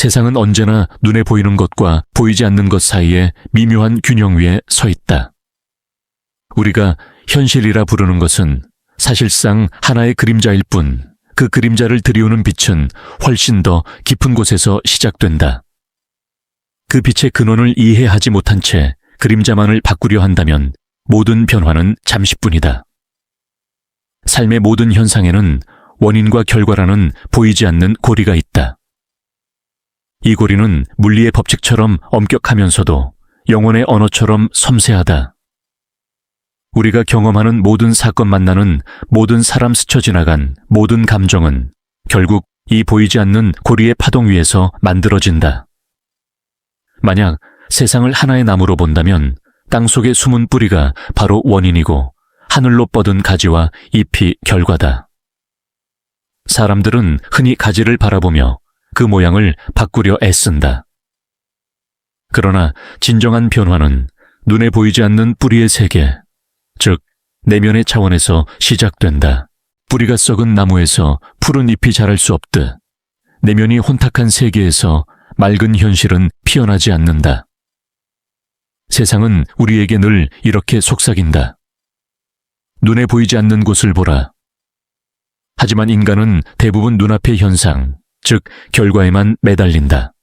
세상은 언제나 눈에 보이는 것과 보이지 않는 것 사이에 미묘한 균형 위에 서 있다. 우리가 현실이라 부르는 것은 사실상 하나의 그림자일 뿐, 그 그림자를 들이우는 빛은 훨씬 더 깊은 곳에서 시작된다. 그 빛의 근원을 이해하지 못한 채 그림자만을 바꾸려 한다면 모든 변화는 잠시뿐이다. 삶의 모든 현상에는 원인과 결과라는 보이지 않는 고리가 있다. 이 고리는 물리의 법칙처럼 엄격하면서도 영혼의 언어처럼 섬세하다. 우리가 경험하는 모든 사건 만나는 모든 사람 스쳐 지나간 모든 감정은 결국 이 보이지 않는 고리의 파동 위에서 만들어진다. 만약 세상을 하나의 나무로 본다면 땅속에 숨은 뿌리가 바로 원인이고 하늘로 뻗은 가지와 잎이 결과다. 사람들은 흔히 가지를 바라보며 그 모양을 바꾸려 애쓴다. 그러나 진정한 변화는 눈에 보이지 않는 뿌리의 세계, 즉 내면의 차원에서 시작된다. 뿌리가 썩은 나무에서 푸른 잎이 자랄 수 없듯 내면이 혼탁한 세계에서 맑은 현실은 피어나지 않는다. 세상은 우리에게 늘 이렇게 속삭인다. 눈에 보이지 않는 곳을 보라. 하지만 인간은 대부분 눈앞의 현상, 즉 결과에만 매달린다.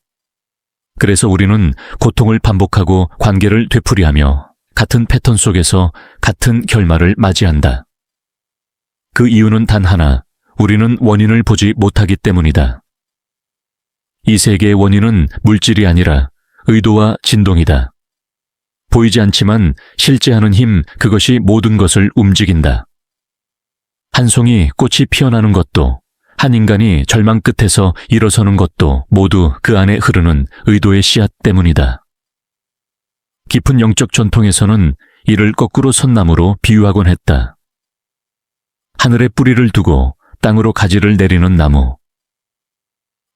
그래서 우리는 고통을 반복하고 관계를 되풀이하며 같은 패턴 속에서 같은 결말을 맞이한다. 그 이유는 단 하나, 우리는 원인을 보지 못하기 때문이다. 이 세계의 원인은 물질이 아니라 의도와 진동이다. 보이지 않지만 실제하는 힘, 그것이 모든 것을 움직인다. 한 송이 꽃이 피어나는 것도, 한 인간이 절망 끝에서 일어서는 것도 모두 그 안에 흐르는 의도의 씨앗 때문이다. 깊은 영적 전통에서는 이를 거꾸로 선 나무로 비유하곤 했다. 하늘에 뿌리를 두고 땅으로 가지를 내리는 나무.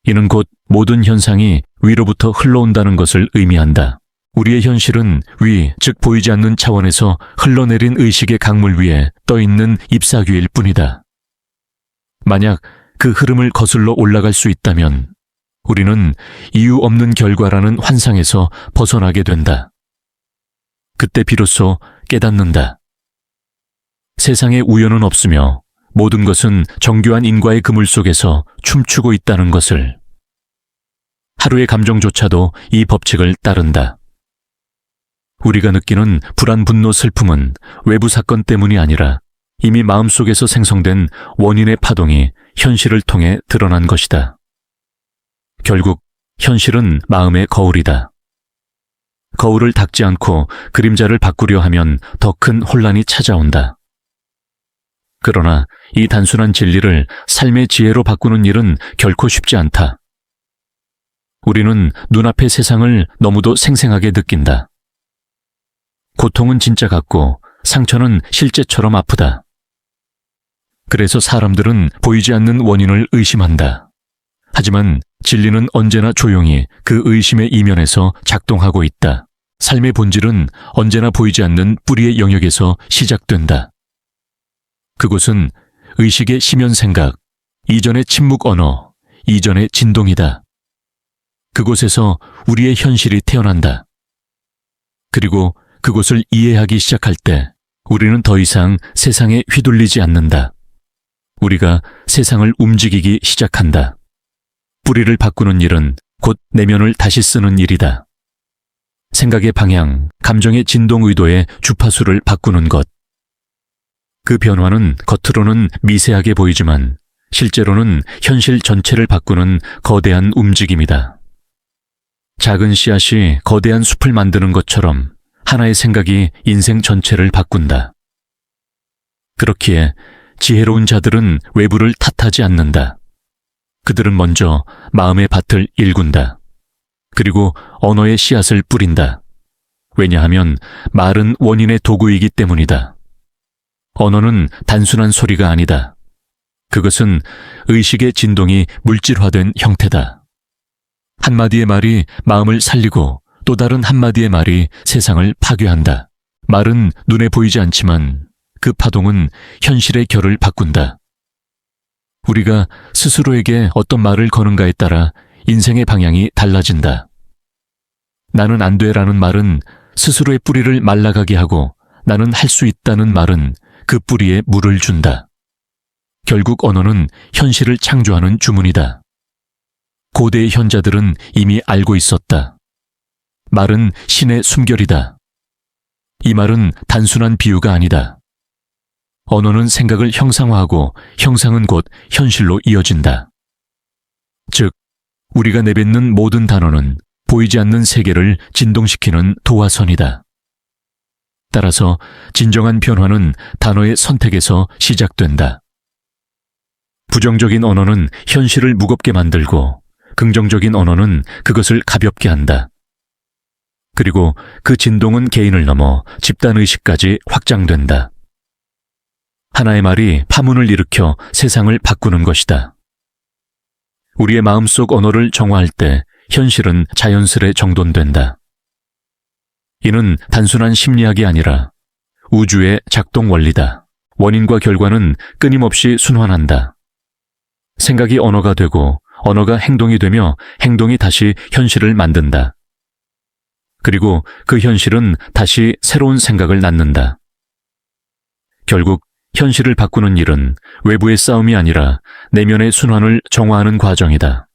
이는 곧 모든 현상이 위로부터 흘러온다는 것을 의미한다. 우리의 현실은 위, 즉 보이지 않는 차원에서 흘러내린 의식의 강물 위에 떠있는 잎사귀일 뿐이다. 만약 그 흐름을 거슬러 올라갈 수 있다면 우리는 이유 없는 결과라는 환상에서 벗어나게 된다. 그때 비로소 깨닫는다. 세상에 우연은 없으며 모든 것은 정교한 인과의 그물 속에서 춤추고 있다는 것을. 하루의 감정조차도 이 법칙을 따른다. 우리가 느끼는 불안, 분노, 슬픔은 외부 사건 때문이 아니라 이미 마음속에서 생성된 원인의 파동이 현실을 통해 드러난 것이다. 결국 현실은 마음의 거울이다. 거울을 닦지 않고 그림자를 바꾸려 하면 더 큰 혼란이 찾아온다. 그러나 이 단순한 진리를 삶의 지혜로 바꾸는 일은 결코 쉽지 않다. 우리는 눈앞의 세상을 너무도 생생하게 느낀다. 고통은 진짜 같고 상처는 실제처럼 아프다. 그래서 사람들은 보이지 않는 원인을 의심한다. 하지만 진리는 언제나 조용히 그 의심의 이면에서 작동하고 있다. 삶의 본질은 언제나 보이지 않는 뿌리의 영역에서 시작된다. 그곳은 의식의 심연 생각, 이전의 침묵 언어, 이전의 진동이다. 그곳에서 우리의 현실이 태어난다. 그리고 그곳을 이해하기 시작할 때 우리는 더 이상 세상에 휘둘리지 않는다. 우리가 세상을 움직이기 시작한다. 뿌리를 바꾸는 일은 곧 내면을 다시 쓰는 일이다. 생각의 방향, 감정의 진동 의도의 주파수를 바꾸는 것. 그 변화는 겉으로는 미세하게 보이지만 실제로는 현실 전체를 바꾸는 거대한 움직임이다. 작은 씨앗이 거대한 숲을 만드는 것처럼 하나의 생각이 인생 전체를 바꾼다. 그렇기에 지혜로운 자들은 외부를 탓하지 않는다. 그들은 먼저 마음의 밭을 일군다. 그리고 언어의 씨앗을 뿌린다. 왜냐하면 말은 원인의 도구이기 때문이다. 언어는 단순한 소리가 아니다. 그것은 의식의 진동이 물질화된 형태다. 한마디의 말이 마음을 살리고 또 다른 한마디의 말이 세상을 파괴한다. 말은 눈에 보이지 않지만 그 파동은 현실의 결을 바꾼다. 우리가 스스로에게 어떤 말을 거는가에 따라 인생의 방향이 달라진다. 나는 안 돼라는 말은 스스로의 뿌리를 말라가게 하고 나는 할 수 있다는 말은 그 뿌리에 물을 준다. 결국 언어는 현실을 창조하는 주문이다. 고대의 현자들은 이미 알고 있었다. 말은 신의 숨결이다. 이 말은 단순한 비유가 아니다. 언어는 생각을 형상화하고 형상은 곧 현실로 이어진다. 즉, 우리가 내뱉는 모든 단어는 보이지 않는 세계를 진동시키는 도화선이다. 따라서 진정한 변화는 단어의 선택에서 시작된다. 부정적인 언어는 현실을 무겁게 만들고 긍정적인 언어는 그것을 가볍게 한다. 그리고 그 진동은 개인을 넘어 집단의식까지 확장된다. 하나의 말이 파문을 일으켜 세상을 바꾸는 것이다. 우리의 마음속 언어를 정화할 때 현실은 자연스레 정돈된다. 이는 단순한 심리학이 아니라 우주의 작동 원리다. 원인과 결과는 끊임없이 순환한다. 생각이 언어가 되고 언어가 행동이 되며 행동이 다시 현실을 만든다. 그리고 그 현실은 다시 새로운 생각을 낳는다. 결국 현실을 바꾸는 일은 외부의 싸움이 아니라 내면의 순환을 정화하는 과정이다.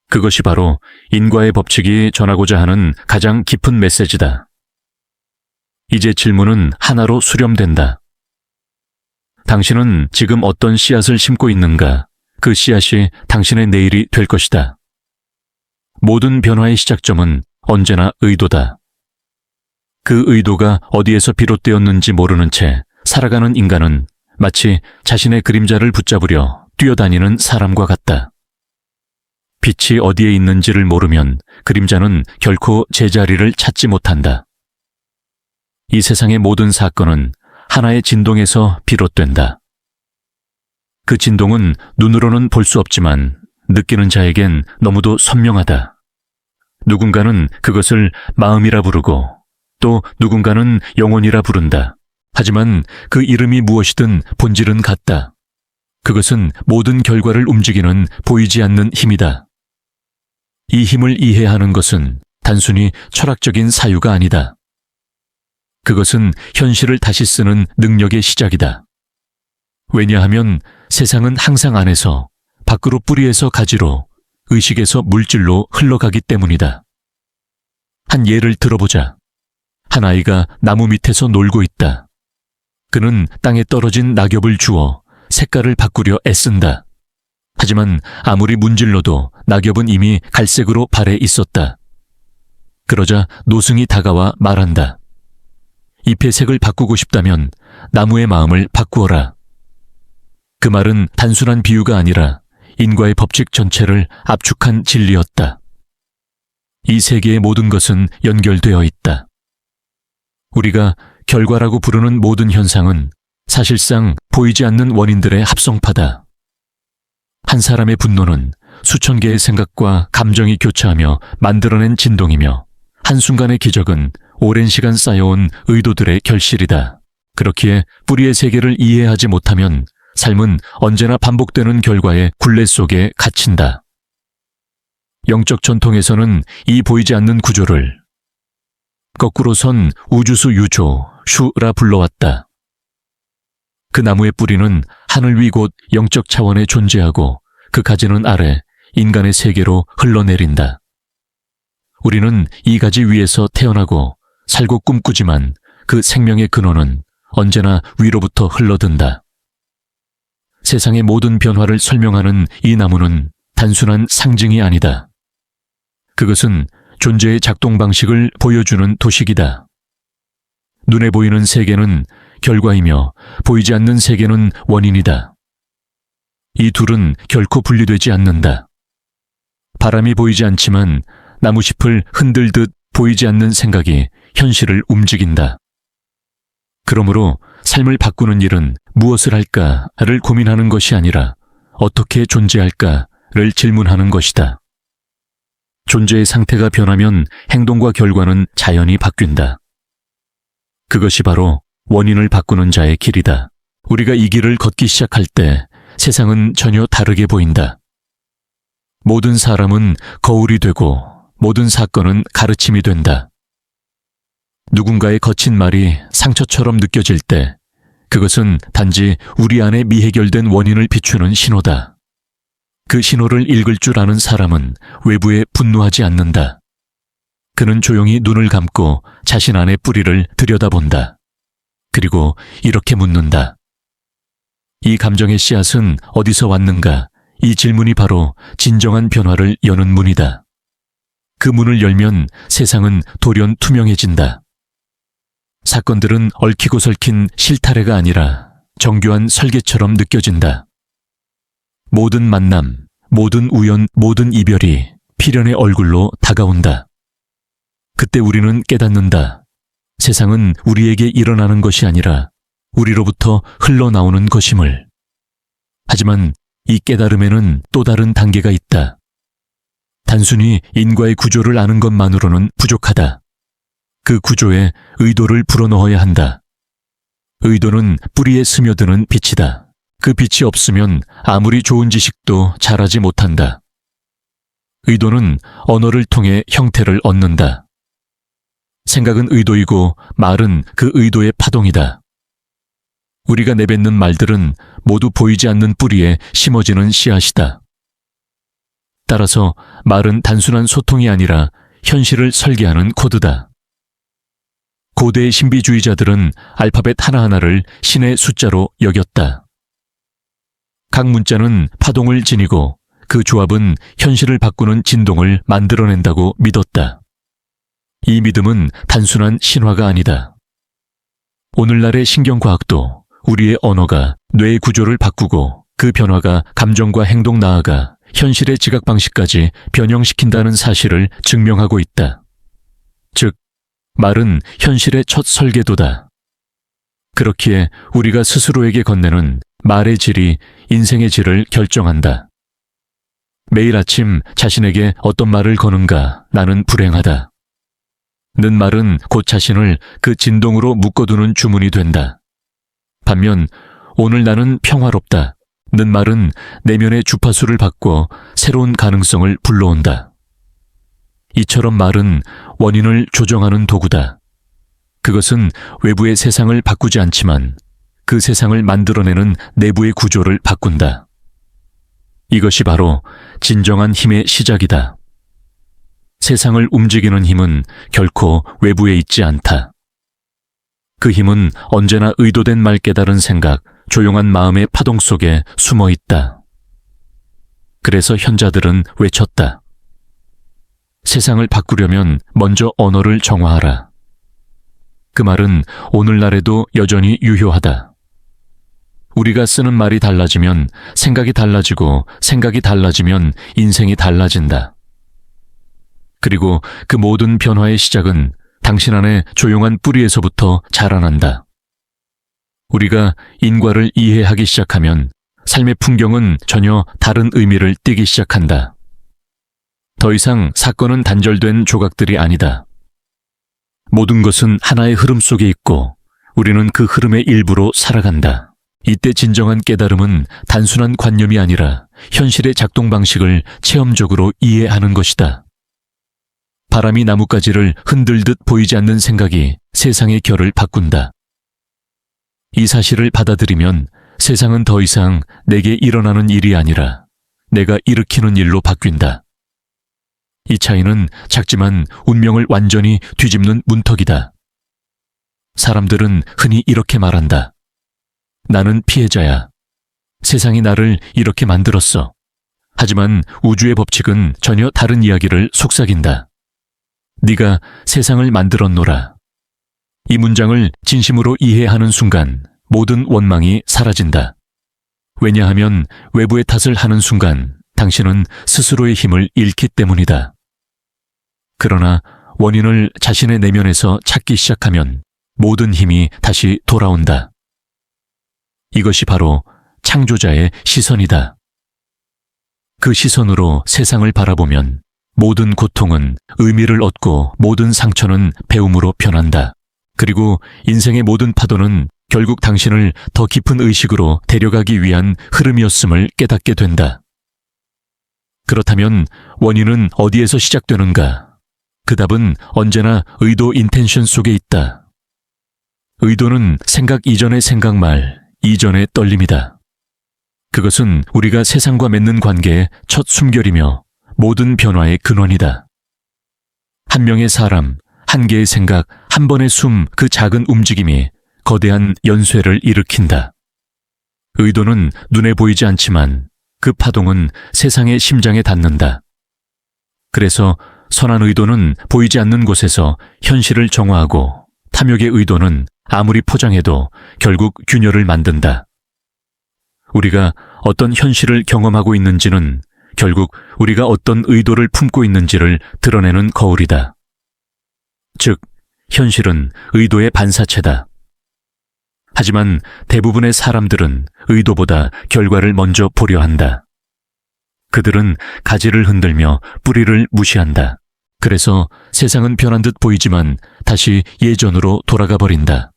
그것이 바로 인과의 법칙이 전하고자 하는 가장 깊은 메시지다. 이제 질문은 하나로 수렴된다. 당신은 지금 어떤 씨앗을 심고 있는가? 그 씨앗이 당신의 내일이 될 것이다. 모든 변화의 시작점은 언제나 의도다. 그 의도가 어디에서 비롯되었는지 모르는 채 살아가는 인간은 마치 자신의 그림자를 붙잡으려 뛰어다니는 사람과 같다. 빛이 어디에 있는지를 모르면 그림자는 결코 제자리를 찾지 못한다. 이 세상의 모든 사건은 하나의 진동에서 비롯된다. 그 진동은 눈으로는 볼 수 없지만 느끼는 자에겐 너무도 선명하다. 누군가는 그것을 마음이라 부르고 또 누군가는 영혼이라 부른다. 하지만 그 이름이 무엇이든 본질은 같다. 그것은 모든 결과를 움직이는 보이지 않는 힘이다. 이 힘을 이해하는 것은 단순히 철학적인 사유가 아니다. 그것은 현실을 다시 쓰는 능력의 시작이다. 왜냐하면 세상은 항상 안에서 밖으로 뿌리에서 가지로 의식에서 물질로 흘러가기 때문이다. 한 예를 들어보자. 한 아이가 나무 밑에서 놀고 있다. 그는 땅에 떨어진 낙엽을 주워 색깔을 바꾸려 애쓴다. 하지만 아무리 문질러도 낙엽은 이미 갈색으로 발해 있었다. 그러자 노승이 다가와 말한다. 잎의 색을 바꾸고 싶다면 나무의 마음을 바꾸어라. 그 말은 단순한 비유가 아니라 인과의 법칙 전체를 압축한 진리였다. 이 세계의 모든 것은 연결되어 있다. 우리가 결과라고 부르는 모든 현상은 사실상 보이지 않는 원인들의 합성파다. 한 사람의 분노는 수천 개의 생각과 감정이 교차하며 만들어낸 진동이며 한순간의 기적은 오랜 시간 쌓여온 의도들의 결실이다. 그렇기에 뿌리의 세계를 이해하지 못하면 삶은 언제나 반복되는 결과의 굴레 속에 갇힌다. 영적 전통에서는 이 보이지 않는 구조를 거꾸로 선 우주수 유조, 슈라 불러왔다. 그 나무의 뿌리는 하늘 위 곳 영적 차원에 존재하고 그 가지는 아래 인간의 세계로 흘러내린다. 우리는 이 가지 위에서 태어나고 살고 꿈꾸지만 그 생명의 근원은 언제나 위로부터 흘러든다. 세상의 모든 변화를 설명하는 이 나무는 단순한 상징이 아니다. 그것은 존재의 작동 방식을 보여주는 도식이다. 눈에 보이는 세계는 결과이며 보이지 않는 세계는 원인이다. 이 둘은 결코 분리되지 않는다. 바람이 보이지 않지만 나무잎을 흔들듯 보이지 않는 생각이 현실을 움직인다. 그러므로 삶을 바꾸는 일은 무엇을 할까를 고민하는 것이 아니라 어떻게 존재할까를 질문하는 것이다. 존재의 상태가 변하면 행동과 결과는 자연히 바뀐다. 그것이 바로 원인을 바꾸는 자의 길이다. 우리가 이 길을 걷기 시작할 때 세상은 전혀 다르게 보인다. 모든 사람은 거울이 되고 모든 사건은 가르침이 된다. 누군가의 거친 말이 상처처럼 느껴질 때 그것은 단지 우리 안에 미해결된 원인을 비추는 신호다. 그 신호를 읽을 줄 아는 사람은 외부에 분노하지 않는다. 그는 조용히 눈을 감고 자신 안의 뿌리를 들여다본다. 그리고 이렇게 묻는다. 이 감정의 씨앗은 어디서 왔는가? 이 질문이 바로 진정한 변화를 여는 문이다. 그 문을 열면 세상은 돌연 투명해진다. 사건들은 얽히고 설킨 실타래가 아니라 정교한 설계처럼 느껴진다. 모든 만남, 모든 우연, 모든 이별이 필연의 얼굴로 다가온다. 그때 우리는 깨닫는다. 세상은 우리에게 일어나는 것이 아니라 우리로부터 흘러나오는 것임을. 하지만 이 깨달음에는 또 다른 단계가 있다. 단순히 인과의 구조를 아는 것만으로는 부족하다. 그 구조에 의도를 불어넣어야 한다. 의도는 뿌리에 스며드는 빛이다. 그 빛이 없으면 아무리 좋은 지식도 잘하지 못한다. 의도는 언어를 통해 형태를 얻는다. 생각은 의도이고 말은 그 의도의 파동이다. 우리가 내뱉는 말들은 모두 보이지 않는 뿌리에 심어지는 씨앗이다. 따라서 말은 단순한 소통이 아니라 현실을 설계하는 코드다. 고대의 신비주의자들은 알파벳 하나하나를 신의 숫자로 여겼다. 각 문자는 파동을 지니고 그 조합은 현실을 바꾸는 진동을 만들어낸다고 믿었다. 이 믿음은 단순한 신화가 아니다. 오늘날의 신경과학도 우리의 언어가 뇌의 구조를 바꾸고 그 변화가 감정과 행동 나아가 현실의 지각 방식까지 변형시킨다는 사실을 증명하고 있다. 즉, 말은 현실의 첫 설계도다. 그렇기에 우리가 스스로에게 건네는 말의 질이 인생의 질을 결정한다. 매일 아침 자신에게 어떤 말을 거는가 나는 불행하다. 는 말은 곧 자신을 그 진동으로 묶어두는 주문이 된다. 반면 오늘 나는 평화롭다. 는 말은 내면의 주파수를 바꿔 새로운 가능성을 불러온다. 이처럼 말은 원인을 조정하는 도구다. 그것은 외부의 세상을 바꾸지 않지만 그 세상을 만들어내는 내부의 구조를 바꾼다. 이것이 바로 진정한 힘의 시작이다. 세상을 움직이는 힘은 결코 외부에 있지 않다. 그 힘은 언제나 의도된 말 깨달은 생각, 조용한 마음의 파동 속에 숨어 있다. 그래서 현자들은 외쳤다. 세상을 바꾸려면 먼저 언어를 정화하라. 그 말은 오늘날에도 여전히 유효하다. 우리가 쓰는 말이 달라지면 생각이 달라지고 생각이 달라지면 인생이 달라진다. 그리고 그 모든 변화의 시작은 당신 안의 조용한 뿌리에서부터 자라난다. 우리가 인과를 이해하기 시작하면 삶의 풍경은 전혀 다른 의미를 띠기 시작한다. 더 이상 사건은 단절된 조각들이 아니다. 모든 것은 하나의 흐름 속에 있고 우리는 그 흐름의 일부로 살아간다. 이때 진정한 깨달음은 단순한 관념이 아니라 현실의 작동 방식을 체험적으로 이해하는 것이다. 바람이 나뭇가지를 흔들듯 보이지 않는 생각이 세상의 결을 바꾼다. 이 사실을 받아들이면 세상은 더 이상 내게 일어나는 일이 아니라 내가 일으키는 일로 바뀐다. 이 차이는 작지만 운명을 완전히 뒤집는 문턱이다. 사람들은 흔히 이렇게 말한다. 나는 피해자야. 세상이 나를 이렇게 만들었어. 하지만 우주의 법칙은 전혀 다른 이야기를 속삭인다. 네가 세상을 만들었노라. 이 문장을 진심으로 이해하는 순간 모든 원망이 사라진다. 왜냐하면 외부의 탓을 하는 순간 당신은 스스로의 힘을 잃기 때문이다. 그러나 원인을 자신의 내면에서 찾기 시작하면 모든 힘이 다시 돌아온다. 이것이 바로 창조자의 시선이다. 그 시선으로 세상을 바라보면 모든 고통은 의미를 얻고 모든 상처는 배움으로 변한다. 그리고 인생의 모든 파도는 결국 당신을 더 깊은 의식으로 데려가기 위한 흐름이었음을 깨닫게 된다. 그렇다면 원인은 어디에서 시작되는가? 그 답은 언제나 의도 인텐션 속에 있다. 의도는 생각 이전의 생각 말, 이전의 떨림이다. 그것은 우리가 세상과 맺는 관계의 첫 숨결이며 모든 변화의 근원이다. 한 명의 사람, 한 개의 생각, 한 번의 숨, 그 작은 움직임이 거대한 연쇄를 일으킨다. 의도는 눈에 보이지 않지만 그 파동은 세상의 심장에 닿는다. 그래서 선한 의도는 보이지 않는 곳에서 현실을 정화하고 탐욕의 의도는 아무리 포장해도 결국 균열을 만든다. 우리가 어떤 현실을 경험하고 있는지는 결국 우리가 어떤 의도를 품고 있는지를 드러내는 거울이다. 즉, 현실은 의도의 반사체다. 하지만 대부분의 사람들은 의도보다 결과를 먼저 보려 한다. 그들은 가지를 흔들며 뿌리를 무시한다. 그래서 세상은 변한 듯 보이지만 다시 예전으로 돌아가 버린다.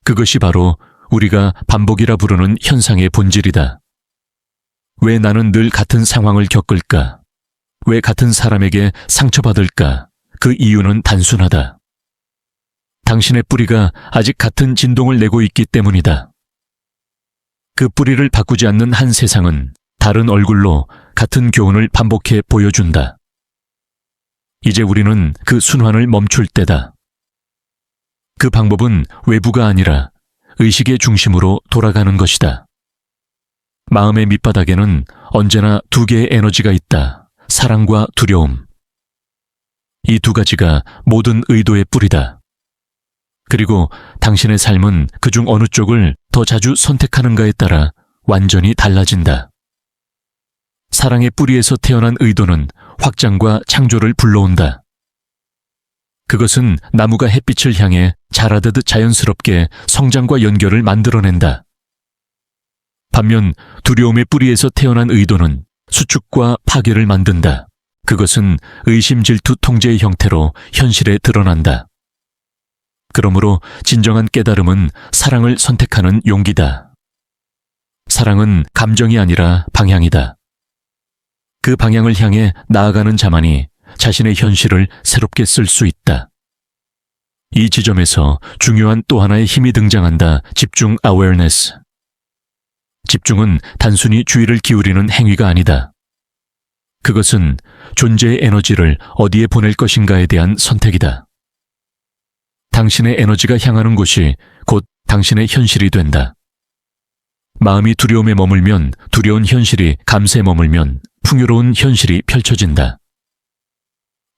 그것이 바로 우리가 반복이라 부르는 현상의 본질이다. 왜 나는 늘 같은 상황을 겪을까? 왜 같은 사람에게 상처받을까? 그 이유는 단순하다. 당신의 뿌리가 아직 같은 진동을 내고 있기 때문이다. 그 뿌리를 바꾸지 않는 한 세상은 다른 얼굴로 같은 교훈을 반복해 보여준다. 이제 우리는 그 순환을 멈출 때다. 그 방법은 외부가 아니라 의식의 중심으로 돌아가는 것이다. 마음의 밑바닥에는 언제나 두 개의 에너지가 있다. 사랑과 두려움. 이 두 가지가 모든 의도의 뿌리다. 그리고 당신의 삶은 그중 어느 쪽을 더 자주 선택하는가에 따라 완전히 달라진다. 사랑의 뿌리에서 태어난 의도는 확장과 창조를 불러온다. 그것은 나무가 햇빛을 향해 자라듯 자연스럽게 성장과 연결을 만들어낸다. 반면 두려움의 뿌리에서 태어난 의도는 수축과 파괴를 만든다. 그것은 의심, 질투, 통제의 형태로 현실에 드러난다. 그러므로 진정한 깨달음은 사랑을 선택하는 용기다. 사랑은 감정이 아니라 방향이다. 그 방향을 향해 나아가는 자만이 자신의 현실을 새롭게 쓸 수 있다. 이 지점에서 중요한 또 하나의 힘이 등장한다. 집중 awareness. 집중은 단순히 주의를 기울이는 행위가 아니다. 그것은 존재의 에너지를 어디에 보낼 것인가에 대한 선택이다. 당신의 에너지가 향하는 곳이 곧 당신의 현실이 된다. 마음이 두려움에 머물면 두려운 현실이 감세에 머물면 풍요로운 현실이 펼쳐진다.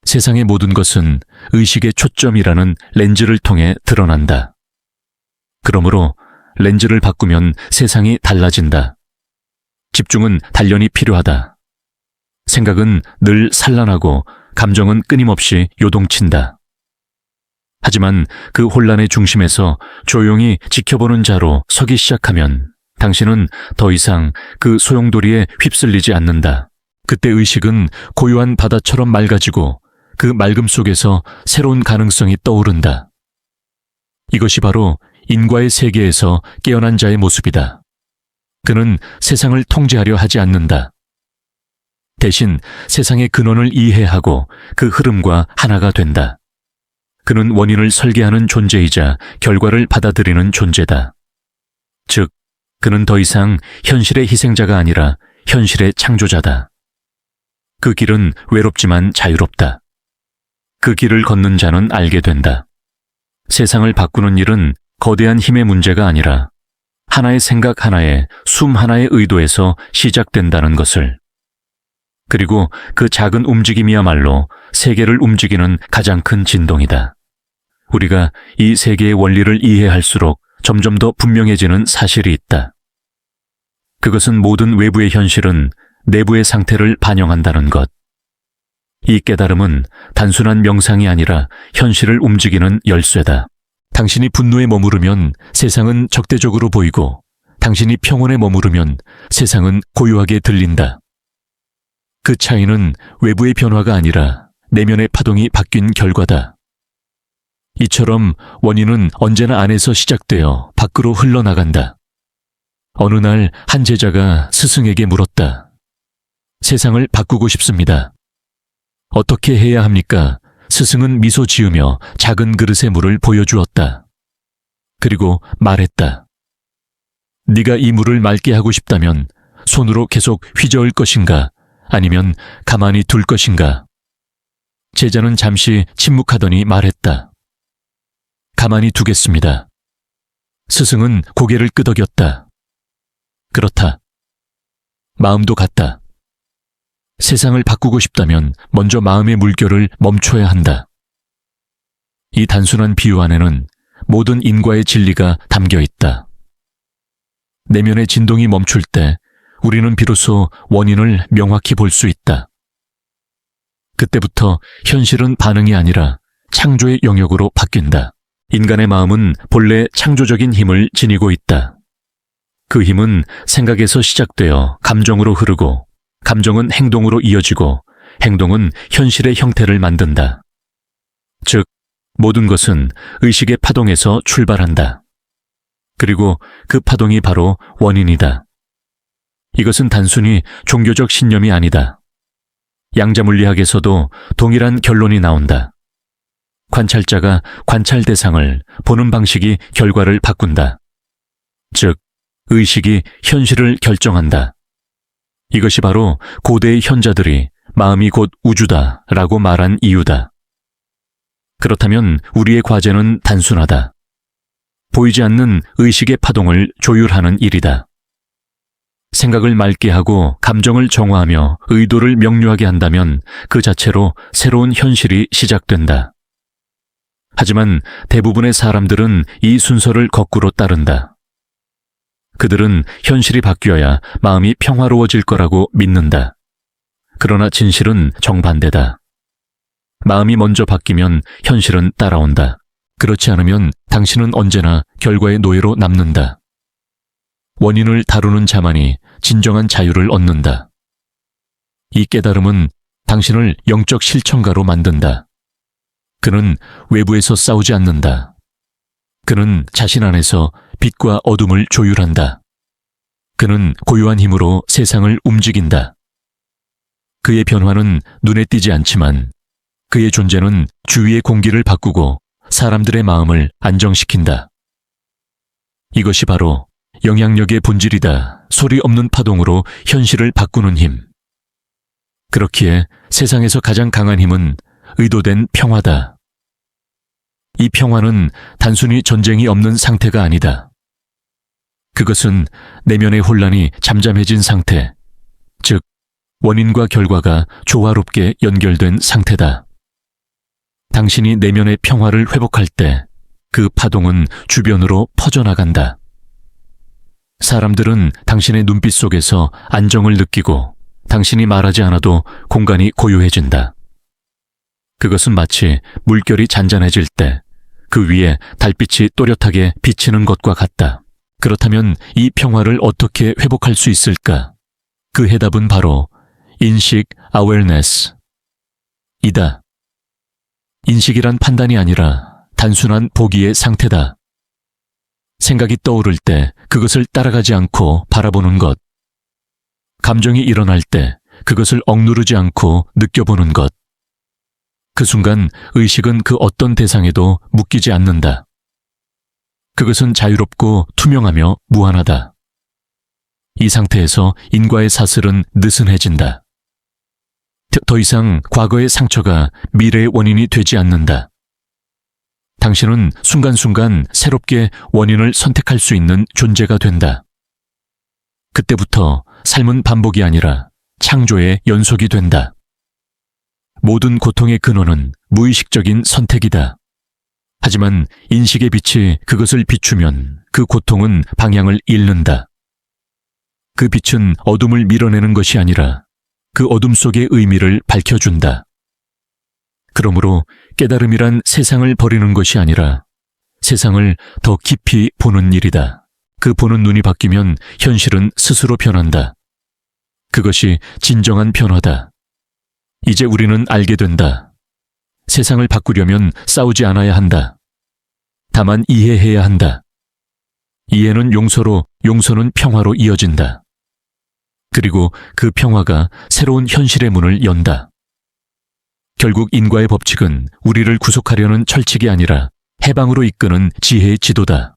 세상의 모든 것은 의식의 초점이라는 렌즈를 통해 드러난다. 그러므로 렌즈를 바꾸면 세상이 달라진다. 집중은 단련이 필요하다. 생각은 늘 산란하고 감정은 끊임없이 요동친다. 하지만 그 혼란의 중심에서 조용히 지켜보는 자로 서기 시작하면 당신은 더 이상 그 소용돌이에 휩쓸리지 않는다. 그때 의식은 고요한 바다처럼 맑아지고 그 맑음 속에서 새로운 가능성이 떠오른다. 이것이 바로 인과의 세계에서 깨어난 자의 모습이다. 그는 세상을 통제하려 하지 않는다. 대신 세상의 근원을 이해하고 그 흐름과 하나가 된다. 그는 원인을 설계하는 존재이자 결과를 받아들이는 존재다. 즉, 그는 더 이상 현실의 희생자가 아니라 현실의 창조자다. 그 길은 외롭지만 자유롭다. 그 길을 걷는 자는 알게 된다. 세상을 바꾸는 일은 거대한 힘의 문제가 아니라 하나의 생각 하나에 숨 하나의 의도에서 시작된다는 것을. 그리고 그 작은 움직임이야말로 세계를 움직이는 가장 큰 진동이다. 우리가 이 세계의 원리를 이해할수록 점점 더 분명해지는 사실이 있다. 그것은 모든 외부의 현실은 내부의 상태를 반영한다는 것. 이 깨달음은 단순한 명상이 아니라 현실을 움직이는 열쇠다. 당신이 분노에 머무르면 세상은 적대적으로 보이고 당신이 평온에 머무르면 세상은 고요하게 들린다. 그 차이는 외부의 변화가 아니라 내면의 파동이 바뀐 결과다. 이처럼 원인은 언제나 안에서 시작되어 밖으로 흘러나간다. 어느 날 한 제자가 스승에게 물었다. 세상을 바꾸고 싶습니다. 어떻게 해야 합니까? 스승은 미소 지으며 작은 그릇의 물을 보여주었다. 그리고 말했다. 네가 이 물을 맑게 하고 싶다면 손으로 계속 휘저을 것인가? 아니면 가만히 둘 것인가? 제자는 잠시 침묵하더니 말했다. 가만히 두겠습니다. 스승은 고개를 끄덕였다. 그렇다. 마음도 같다. 세상을 바꾸고 싶다면 먼저 마음의 물결을 멈춰야 한다. 이 단순한 비유 안에는 모든 인과의 진리가 담겨 있다. 내면의 진동이 멈출 때 우리는 비로소 원인을 명확히 볼 수 있다. 그때부터 현실은 반응이 아니라 창조의 영역으로 바뀐다. 인간의 마음은 본래 창조적인 힘을 지니고 있다. 그 힘은 생각에서 시작되어 감정으로 흐르고, 감정은 행동으로 이어지고, 행동은 현실의 형태를 만든다. 즉, 모든 것은 의식의 파동에서 출발한다. 그리고 그 파동이 바로 원인이다. 이것은 단순히 종교적 신념이 아니다. 양자물리학에서도 동일한 결론이 나온다. 관찰자가 관찰 대상을 보는 방식이 결과를 바꾼다. 즉, 의식이 현실을 결정한다. 이것이 바로 고대의 현자들이 마음이 곧 우주다라고 말한 이유다. 그렇다면 우리의 과제는 단순하다. 보이지 않는 의식의 파동을 조율하는 일이다. 생각을 맑게 하고 감정을 정화하며 의도를 명료하게 한다면 그 자체로 새로운 현실이 시작된다. 하지만 대부분의 사람들은 이 순서를 거꾸로 따른다. 그들은 현실이 바뀌어야 마음이 평화로워질 거라고 믿는다. 그러나 진실은 정반대다. 마음이 먼저 바뀌면 현실은 따라온다. 그렇지 않으면 당신은 언제나 결과의 노예로 남는다. 원인을 다루는 자만이 진정한 자유를 얻는다. 이 깨달음은 당신을 영적 실천가로 만든다. 그는 외부에서 싸우지 않는다. 그는 자신 안에서 빛과 어둠을 조율한다. 그는 고유한 힘으로 세상을 움직인다. 그의 변화는 눈에 띄지 않지만 그의 존재는 주위의 공기를 바꾸고 사람들의 마음을 안정시킨다. 이것이 바로 영향력의 본질이다. 소리 없는 파동으로 현실을 바꾸는 힘. 그렇기에 세상에서 가장 강한 힘은 의도된 평화다. 이 평화는 단순히 전쟁이 없는 상태가 아니다. 그것은 내면의 혼란이 잠잠해진 상태, 즉 원인과 결과가 조화롭게 연결된 상태다. 당신이 내면의 평화를 회복할 때 그 파동은 주변으로 퍼져나간다. 사람들은 당신의 눈빛 속에서 안정을 느끼고 당신이 말하지 않아도 공간이 고요해진다. 그것은 마치 물결이 잔잔해질 때 그 위에 달빛이 또렷하게 비치는 것과 같다. 그렇다면 이 평화를 어떻게 회복할 수 있을까? 그 해답은 바로 인식, awareness 이다. 인식이란 판단이 아니라 단순한 보기의 상태다. 생각이 떠오를 때 그것을 따라가지 않고 바라보는 것. 감정이 일어날 때 그것을 억누르지 않고 느껴보는 것. 그 순간 의식은 그 어떤 대상에도 묶이지 않는다. 그것은 자유롭고 투명하며 무한하다. 이 상태에서 인과의 사슬은 느슨해진다. 더 이상 과거의 상처가 미래의 원인이 되지 않는다. 당신은 순간순간 새롭게 원인을 선택할 수 있는 존재가 된다. 그때부터 삶은 반복이 아니라 창조의 연속이 된다. 모든 고통의 근원은 무의식적인 선택이다. 하지만 인식의 빛이 그것을 비추면 그 고통은 방향을 잃는다. 그 빛은 어둠을 밀어내는 것이 아니라 그 어둠 속의 의미를 밝혀준다. 그러므로 깨달음이란 세상을 버리는 것이 아니라 세상을 더 깊이 보는 일이다. 그 보는 눈이 바뀌면 현실은 스스로 변한다. 그것이 진정한 변화다. 이제 우리는 알게 된다. 세상을 바꾸려면 싸우지 않아야 한다. 다만 이해해야 한다. 이해는 용서로, 용서는 평화로 이어진다. 그리고 그 평화가 새로운 현실의 문을 연다. 결국 인과의 법칙은 우리를 구속하려는 철칙이 아니라 해방으로 이끄는 지혜의 지도다.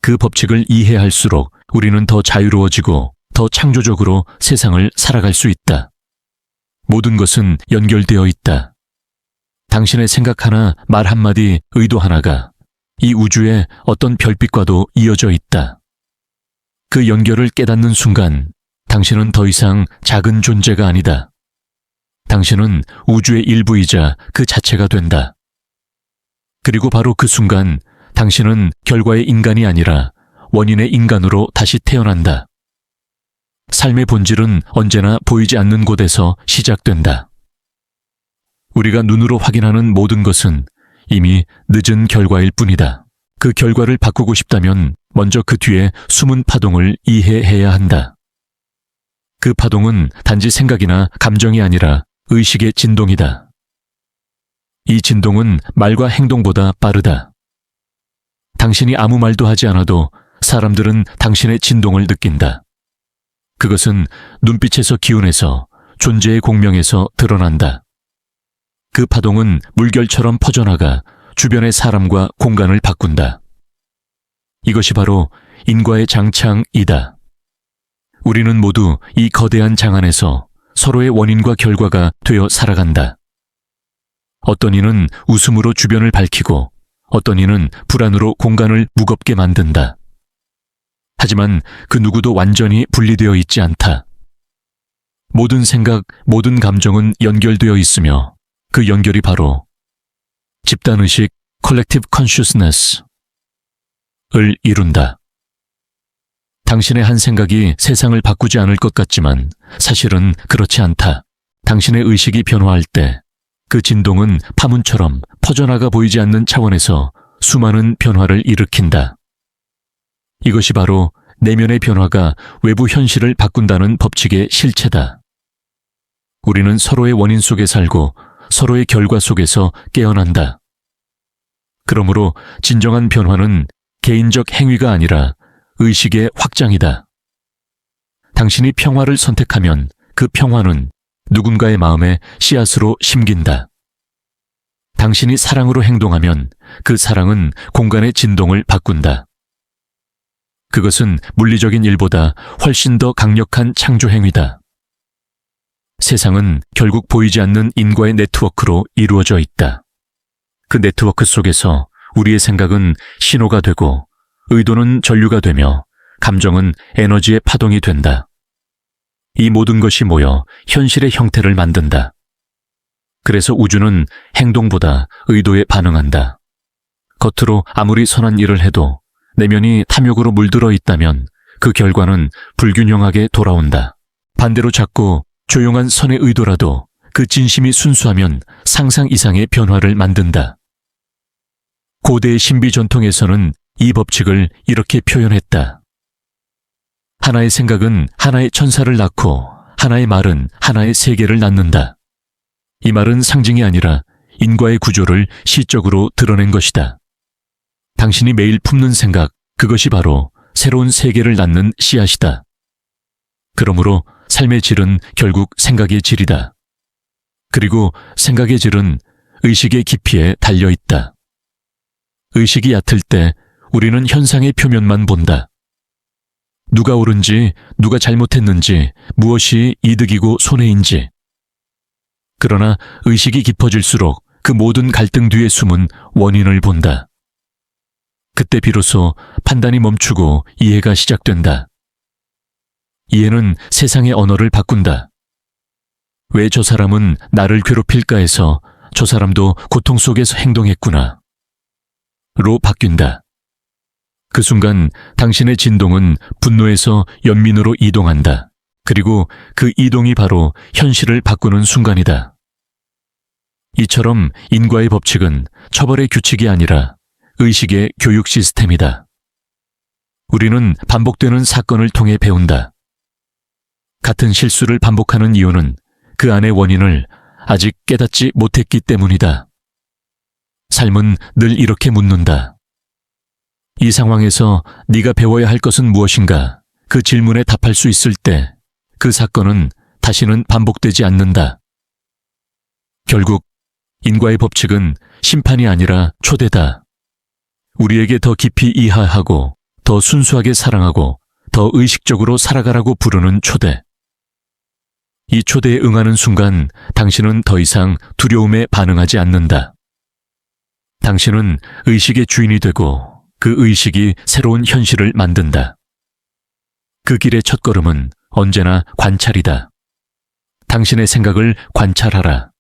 그 법칙을 이해할수록 우리는 더 자유로워지고 더 창조적으로 세상을 살아갈 수 있다. 모든 것은 연결되어 있다. 당신의 생각 하나, 말 한마디, 의도 하나가 이 우주의 어떤 별빛과도 이어져 있다. 그 연결을 깨닫는 순간 당신은 더 이상 작은 존재가 아니다. 당신은 우주의 일부이자 그 자체가 된다. 그리고 바로 그 순간 당신은 결과의 인간이 아니라 원인의 인간으로 다시 태어난다. 삶의 본질은 언제나 보이지 않는 곳에서 시작된다. 우리가 눈으로 확인하는 모든 것은 이미 늦은 결과일 뿐이다. 그 결과를 바꾸고 싶다면 먼저 그 뒤에 숨은 파동을 이해해야 한다. 그 파동은 단지 생각이나 감정이 아니라 의식의 진동이다. 이 진동은 말과 행동보다 빠르다. 당신이 아무 말도 하지 않아도 사람들은 당신의 진동을 느낀다. 그것은 눈빛에서 기운에서 존재의 공명에서 드러난다. 그 파동은 물결처럼 퍼져나가 주변의 사람과 공간을 바꾼다. 이것이 바로 인과의 장창이다. 우리는 모두 이 거대한 장 안에서 서로의 원인과 결과가 되어 살아간다. 어떤 이는 웃음으로 주변을 밝히고 어떤 이는 불안으로 공간을 무겁게 만든다. 하지만 그 누구도 완전히 분리되어 있지 않다. 모든 생각, 모든 감정은 연결되어 있으며 그 연결이 바로 집단의식 (collective consciousness)을 이룬다. 당신의 한 생각이 세상을 바꾸지 않을 것 같지만 사실은 그렇지 않다. 당신의 의식이 변화할 때 그 진동은 파문처럼 퍼져나가 보이지 않는 차원에서 수많은 변화를 일으킨다. 이것이 바로 내면의 변화가 외부 현실을 바꾼다는 법칙의 실체다. 우리는 서로의 원인 속에 살고 서로의 결과 속에서 깨어난다. 그러므로 진정한 변화는 개인적 행위가 아니라 의식의 확장이다. 당신이 평화를 선택하면 그 평화는 누군가의 마음에 씨앗으로 심긴다. 당신이 사랑으로 행동하면 그 사랑은 공간의 진동을 바꾼다. 그것은 물리적인 일보다 훨씬 더 강력한 창조 행위다. 세상은 결국 보이지 않는 인과의 네트워크로 이루어져 있다. 그 네트워크 속에서 우리의 생각은 신호가 되고 의도는 전류가 되며 감정은 에너지의 파동이 된다. 이 모든 것이 모여 현실의 형태를 만든다. 그래서 우주는 행동보다 의도에 반응한다. 겉으로 아무리 선한 일을 해도 내면이 탐욕으로 물들어 있다면 그 결과는 불균형하게 돌아온다. 반대로 작고 조용한 선의 의도라도 그 진심이 순수하면 상상 이상의 변화를 만든다. 고대의 신비 전통에서는 이 법칙을 이렇게 표현했다. 하나의 생각은 하나의 천사를 낳고 하나의 말은 하나의 세계를 낳는다. 이 말은 상징이 아니라 인과의 구조를 시적으로 드러낸 것이다. 당신이 매일 품는 생각, 그것이 바로 새로운 세계를 낳는 씨앗이다. 그러므로 삶의 질은 결국 생각의 질이다. 그리고 생각의 질은 의식의 깊이에 달려 있다. 의식이 얕을 때 우리는 현상의 표면만 본다. 누가 옳은지, 누가 잘못했는지, 무엇이 이득이고 손해인지. 그러나 의식이 깊어질수록 그 모든 갈등 뒤에 숨은 원인을 본다. 그때 비로소 판단이 멈추고 이해가 시작된다. 이해는 세상의 언어를 바꾼다. 왜 저 사람은 나를 괴롭힐까 해서 저 사람도 고통 속에서 행동했구나. 로 바뀐다. 그 순간 당신의 진동은 분노에서 연민으로 이동한다. 그리고 그 이동이 바로 현실을 바꾸는 순간이다. 이처럼 인과의 법칙은 처벌의 규칙이 아니라 의식의 교육 시스템이다. 우리는 반복되는 사건을 통해 배운다. 같은 실수를 반복하는 이유는 그 안의 원인을 아직 깨닫지 못했기 때문이다. 삶은 늘 이렇게 묻는다. 이 상황에서 네가 배워야 할 것은 무엇인가? 그 질문에 답할 수 있을 때 그 사건은 다시는 반복되지 않는다. 결국 인과의 법칙은 심판이 아니라 초대다. 우리에게 더 깊이 이해하고 더 순수하게 사랑하고 더 의식적으로 살아가라고 부르는 초대. 이 초대에 응하는 순간 당신은 더 이상 두려움에 반응하지 않는다. 당신은 의식의 주인이 되고 그 의식이 새로운 현실을 만든다. 그 길의 첫걸음은 언제나 관찰이다. 당신의 생각을 관찰하라.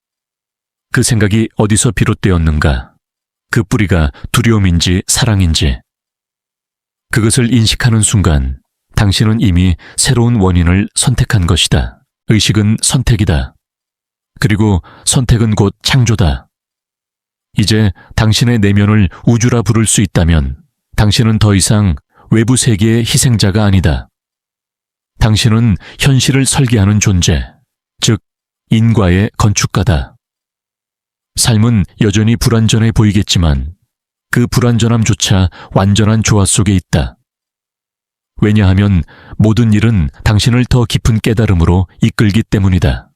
그 생각이 어디서 비롯되었는가? 그 뿌리가 두려움인지 사랑인지. 그것을 인식하는 순간 당신은 이미 새로운 원인을 선택한 것이다. 의식은 선택이다. 그리고 선택은 곧 창조다. 이제 당신의 내면을 우주라 부를 수 있다면 당신은 더 이상 외부 세계의 희생자가 아니다. 당신은 현실을 설계하는 존재, 즉 인과의 건축가다. 삶은 여전히 불완전해 보이겠지만 그 불완전함조차 완전한 조화 속에 있다. 왜냐하면 모든 일은 당신을 더 깊은 깨달음으로 이끌기 때문이다.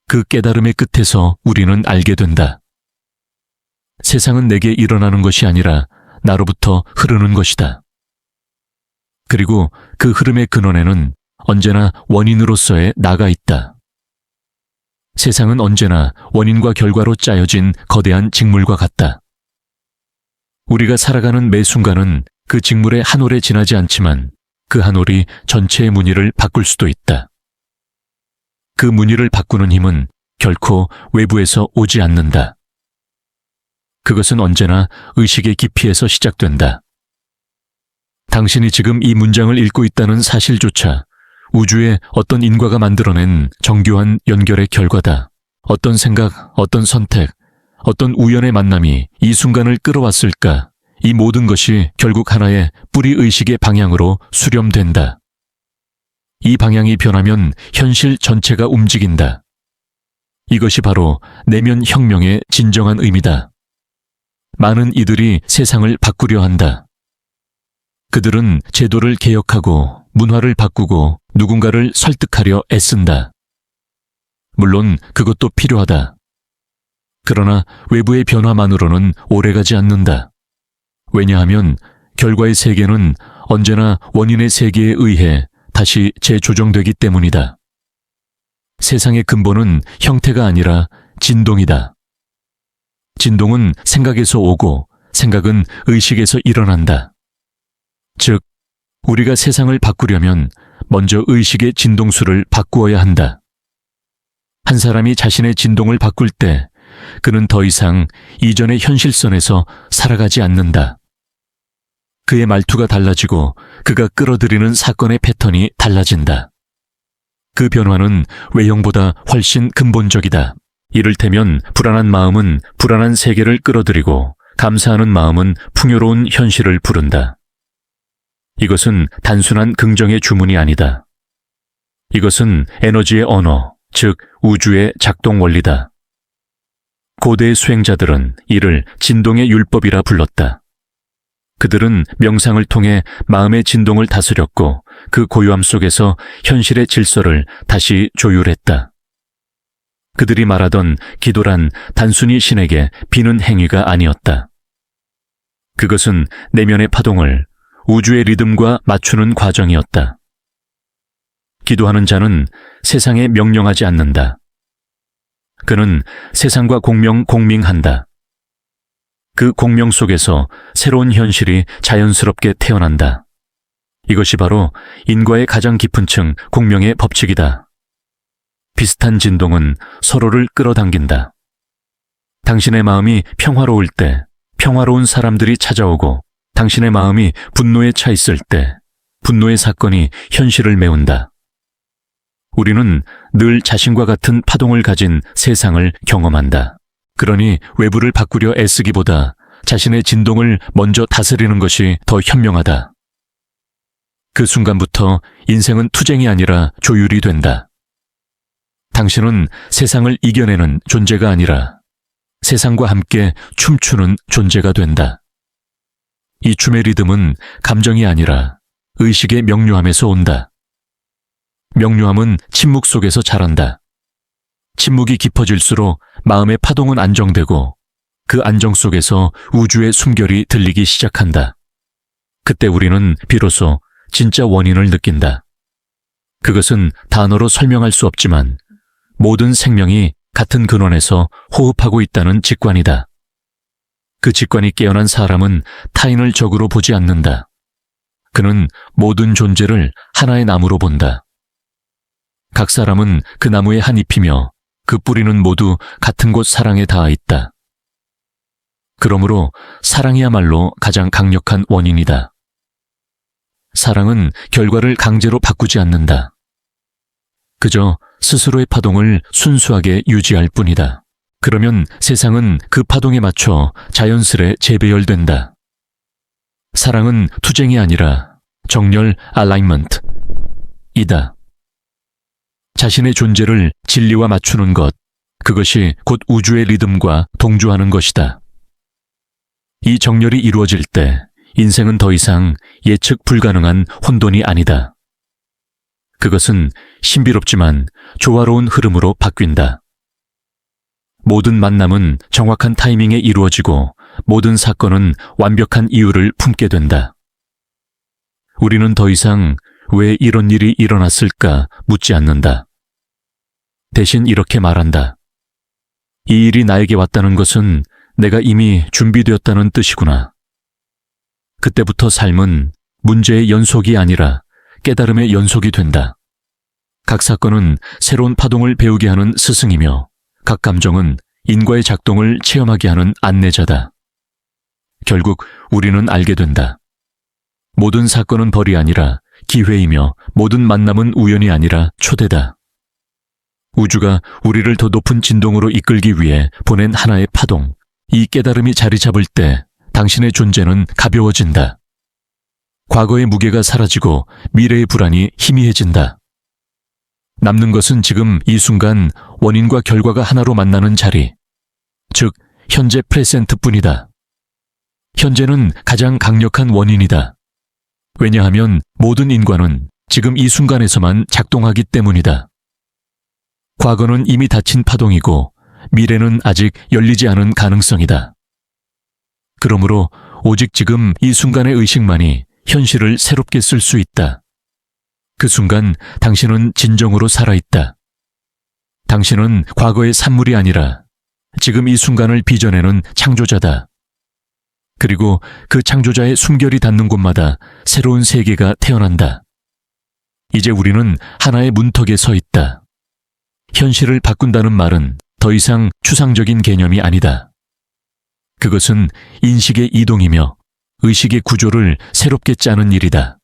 그 깨달음의 끝에서 우리는 알게 된다. 세상은 내게 일어나는 것이 아니라 나로부터 흐르는 것이다. 그리고 그 흐름의 근원에는 언제나 원인으로서의 나가 있다. 세상은 언제나 원인과 결과로 짜여진 거대한 직물과 같다. 우리가 살아가는 매 순간은 그 직물의 한 올에 지나지 않지만 그 한 올이 전체의 무늬를 바꿀 수도 있다. 그 무늬를 바꾸는 힘은 결코 외부에서 오지 않는다. 그것은 언제나 의식의 깊이에서 시작된다. 당신이 지금 이 문장을 읽고 있다는 사실조차 우주의 어떤 인과가 만들어낸 정교한 연결의 결과다. 어떤 생각, 어떤 선택, 어떤 우연의 만남이 이 순간을 끌어왔을까? 이 모든 것이 결국 하나의 뿌리 의식의 방향으로 수렴된다. 이 방향이 변하면 현실 전체가 움직인다. 이것이 바로 내면 혁명의 진정한 의미다. 많은 이들이 세상을 바꾸려 한다. 그들은 제도를 개혁하고 문화를 바꾸고 누군가를 설득하려 애쓴다. 물론 그것도 필요하다. 그러나 외부의 변화만으로는 오래가지 않는다. 왜냐하면 결과의 세계는 언제나 원인의 세계에 의해 다시 재조정되기 때문이다. 세상의 근본은 형태가 아니라 진동이다. 진동은 생각에서 오고 생각은 의식에서 일어난다. 즉, 우리가 세상을 바꾸려면 먼저 의식의 진동수를 바꾸어야 한다. 한 사람이 자신의 진동을 바꿀 때 그는 더 이상 이전의 현실선에서 살아가지 않는다. 그의 말투가 달라지고 그가 끌어들이는 사건의 패턴이 달라진다. 그 변화는 외형보다 훨씬 근본적이다. 이를테면 불안한 마음은 불안한 세계를 끌어들이고 감사하는 마음은 풍요로운 현실을 부른다. 이것은 단순한 긍정의 주문이 아니다. 이것은 에너지의 언어, 즉 우주의 작동 원리다. 고대 수행자들은 이를 진동의 율법이라 불렀다. 그들은 명상을 통해 마음의 진동을 다스렸고 그 고요함 속에서 현실의 질서를 다시 조율했다. 그들이 말하던 기도란 단순히 신에게 비는 행위가 아니었다. 그것은 내면의 파동을 우주의 리듬과 맞추는 과정이었다. 기도하는 자는 세상에 명령하지 않는다. 그는 세상과 공명한다. 그 공명 속에서 새로운 현실이 자연스럽게 태어난다. 이것이 바로 인과의 가장 깊은 층 공명의 법칙이다. 비슷한 진동은 서로를 끌어당긴다. 당신의 마음이 평화로울 때 평화로운 사람들이 찾아오고 당신의 마음이 분노에 차 있을 때 분노의 사건이 현실을 메운다. 우리는 늘 자신과 같은 파동을 가진 세상을 경험한다. 그러니 외부를 바꾸려 애쓰기보다 자신의 진동을 먼저 다스리는 것이 더 현명하다. 그 순간부터 인생은 투쟁이 아니라 조율이 된다. 당신은 세상을 이겨내는 존재가 아니라 세상과 함께 춤추는 존재가 된다. 이 춤의 리듬은 감정이 아니라 의식의 명료함에서 온다. 명료함은 침묵 속에서 자란다. 침묵이 깊어질수록 마음의 파동은 안정되고 그 안정 속에서 우주의 숨결이 들리기 시작한다. 그때 우리는 비로소 진짜 원인을 느낀다. 그것은 단어로 설명할 수 없지만 모든 생명이 같은 근원에서 호흡하고 있다는 직관이다. 그 직관이 깨어난 사람은 타인을 적으로 보지 않는다. 그는 모든 존재를 하나의 나무로 본다. 각 사람은 그 나무의 한 잎이며 그 뿌리는 모두 같은 곳 사랑에 닿아 있다. 그러므로 사랑이야말로 가장 강력한 원인이다. 사랑은 결과를 강제로 바꾸지 않는다. 그저 스스로의 파동을 순수하게 유지할 뿐이다. 그러면 세상은 그 파동에 맞춰 자연스레 재배열된다. 사랑은 투쟁이 아니라 정렬 알라인먼트이다. 자신의 존재를 진리와 맞추는 것, 그것이 곧 우주의 리듬과 동조하는 것이다. 이 정렬이 이루어질 때 인생은 더 이상 예측 불가능한 혼돈이 아니다. 그것은 신비롭지만 조화로운 흐름으로 바뀐다. 모든 만남은 정확한 타이밍에 이루어지고 모든 사건은 완벽한 이유를 품게 된다. 우리는 더 이상 왜 이런 일이 일어났을까 묻지 않는다. 대신 이렇게 말한다. 이 일이 나에게 왔다는 것은 내가 이미 준비되었다는 뜻이구나. 그때부터 삶은 문제의 연속이 아니라 깨달음의 연속이 된다. 각 사건은 새로운 파동을 배우게 하는 스승이며 각 감정은 인과의 작동을 체험하게 하는 안내자다. 결국 우리는 알게 된다. 모든 사건은 벌이 아니라 기회이며 모든 만남은 우연이 아니라 초대다. 우주가 우리를 더 높은 진동으로 이끌기 위해 보낸 하나의 파동, 이 깨달음이 자리 잡을 때 당신의 존재는 가벼워진다. 과거의 무게가 사라지고 미래의 불안이 희미해진다. 남는 것은 지금 이 순간 원인과 결과가 하나로 만나는 자리, 즉 현재 프레젠트뿐이다. 현재는 가장 강력한 원인이다. 왜냐하면 모든 인과는 지금 이 순간에서만 작동하기 때문이다. 과거는 이미 닫힌 파동이고 미래는 아직 열리지 않은 가능성이다. 그러므로 오직 지금 이 순간의 의식만이 현실을 새롭게 쓸 수 있다. 그 순간 당신은 진정으로 살아있다. 당신은 과거의 산물이 아니라 지금 이 순간을 빚어내는 창조자다. 그리고 그 창조자의 숨결이 닿는 곳마다 새로운 세계가 태어난다. 이제 우리는 하나의 문턱에 서 있다. 현실을 바꾼다는 말은 더 이상 추상적인 개념이 아니다. 그것은 인식의 이동이며 의식의 구조를 새롭게 짜는 일이다.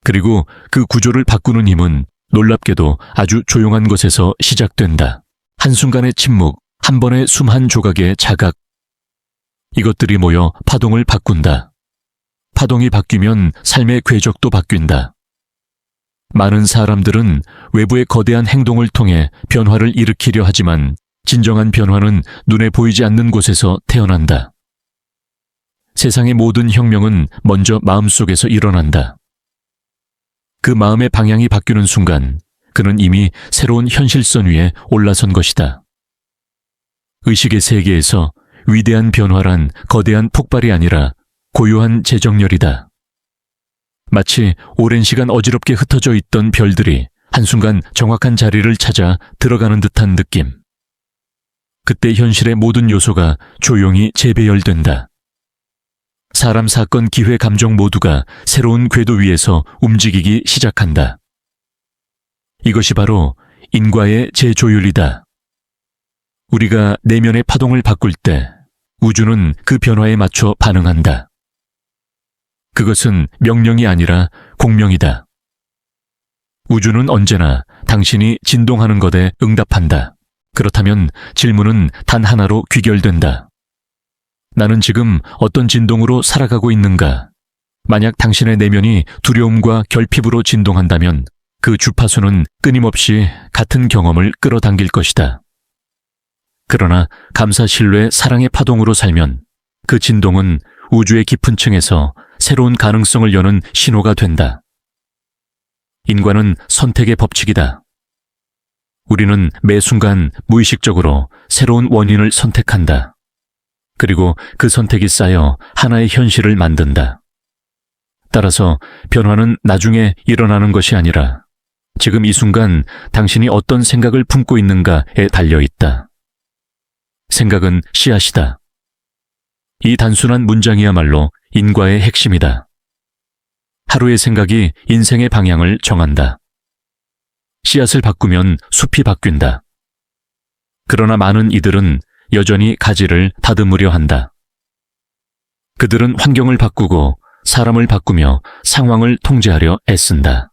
그리고 그 구조를 바꾸는 힘은 놀랍게도 아주 조용한 곳에서 시작된다. 한순간의 침묵, 한 번의 숨 한 조각의 자각. 이것들이 모여 파동을 바꾼다. 파동이 바뀌면 삶의 궤적도 바뀐다. 많은 사람들은 외부의 거대한 행동을 통해 변화를 일으키려 하지만 진정한 변화는 눈에 보이지 않는 곳에서 태어난다. 세상의 모든 혁명은 먼저 마음속에서 일어난다. 그 마음의 방향이 바뀌는 순간 그는 이미 새로운 현실선 위에 올라선 것이다. 의식의 세계에서 위대한 변화란 거대한 폭발이 아니라 고요한 재정렬이다. 마치 오랜 시간 어지럽게 흩어져 있던 별들이 한순간 정확한 자리를 찾아 들어가는 듯한 느낌. 그때 현실의 모든 요소가 조용히 재배열된다. 사람, 사건, 기회, 감정 모두가 새로운 궤도 위에서 움직이기 시작한다. 이것이 바로 인과의 재조율이다. 우리가 내면의 파동을 바꿀 때 우주는 그 변화에 맞춰 반응한다. 그것은 명령이 아니라 공명이다. 우주는 언제나 당신이 진동하는 것에 응답한다. 그렇다면 질문은 단 하나로 귀결된다. 나는 지금 어떤 진동으로 살아가고 있는가? 만약 당신의 내면이 두려움과 결핍으로 진동한다면 그 주파수는 끊임없이 같은 경험을 끌어당길 것이다. 그러나 감사, 신뢰, 사랑의 파동으로 살면 그 진동은 우주의 깊은 층에서 새로운 가능성을 여는 신호가 된다. 인과는 선택의 법칙이다. 우리는 매 순간 무의식적으로 새로운 원인을 선택한다. 그리고 그 선택이 쌓여 하나의 현실을 만든다. 따라서 변화는 나중에 일어나는 것이 아니라 지금 이 순간 당신이 어떤 생각을 품고 있는가에 달려 있다. 생각은 씨앗이다. 이 단순한 문장이야말로 인과의 핵심이다. 하루의 생각이 인생의 방향을 정한다. 씨앗을 바꾸면 숲이 바뀐다. 그러나 많은 이들은 여전히 가지를 다듬으려 한다. 그들은 환경을 바꾸고 사람을 바꾸며 상황을 통제하려 애쓴다.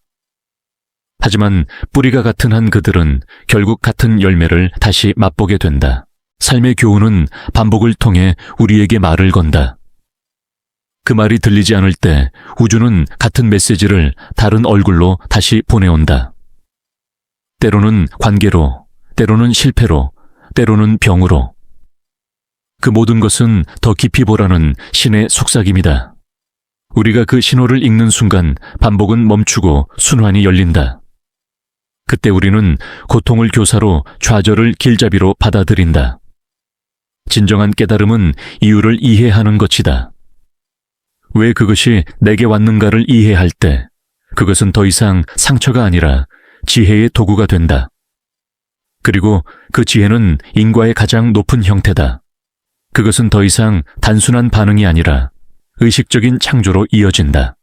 하지만 뿌리가 같은 한 그들은 결국 같은 열매를 다시 맛보게 된다. 삶의 교훈은 반복을 통해 우리에게 말을 건다. 그 말이 들리지 않을 때 우주는 같은 메시지를 다른 얼굴로 다시 보내온다. 때로는 관계로, 때로는 실패로, 때로는 병으로. 그 모든 것은 더 깊이 보라는 신의 속삭임이다. 우리가 그 신호를 읽는 순간 반복은 멈추고 순환이 열린다. 그때 우리는 고통을 교사로 좌절을 길잡이로 받아들인다. 진정한 깨달음은 이유를 이해하는 것이다. 왜 그것이 내게 왔는가를 이해할 때 그것은 더 이상 상처가 아니라 지혜의 도구가 된다. 그리고 그 지혜는 인과의 가장 높은 형태다. 그것은 더 이상 단순한 반응이 아니라 의식적인 창조로 이어진다.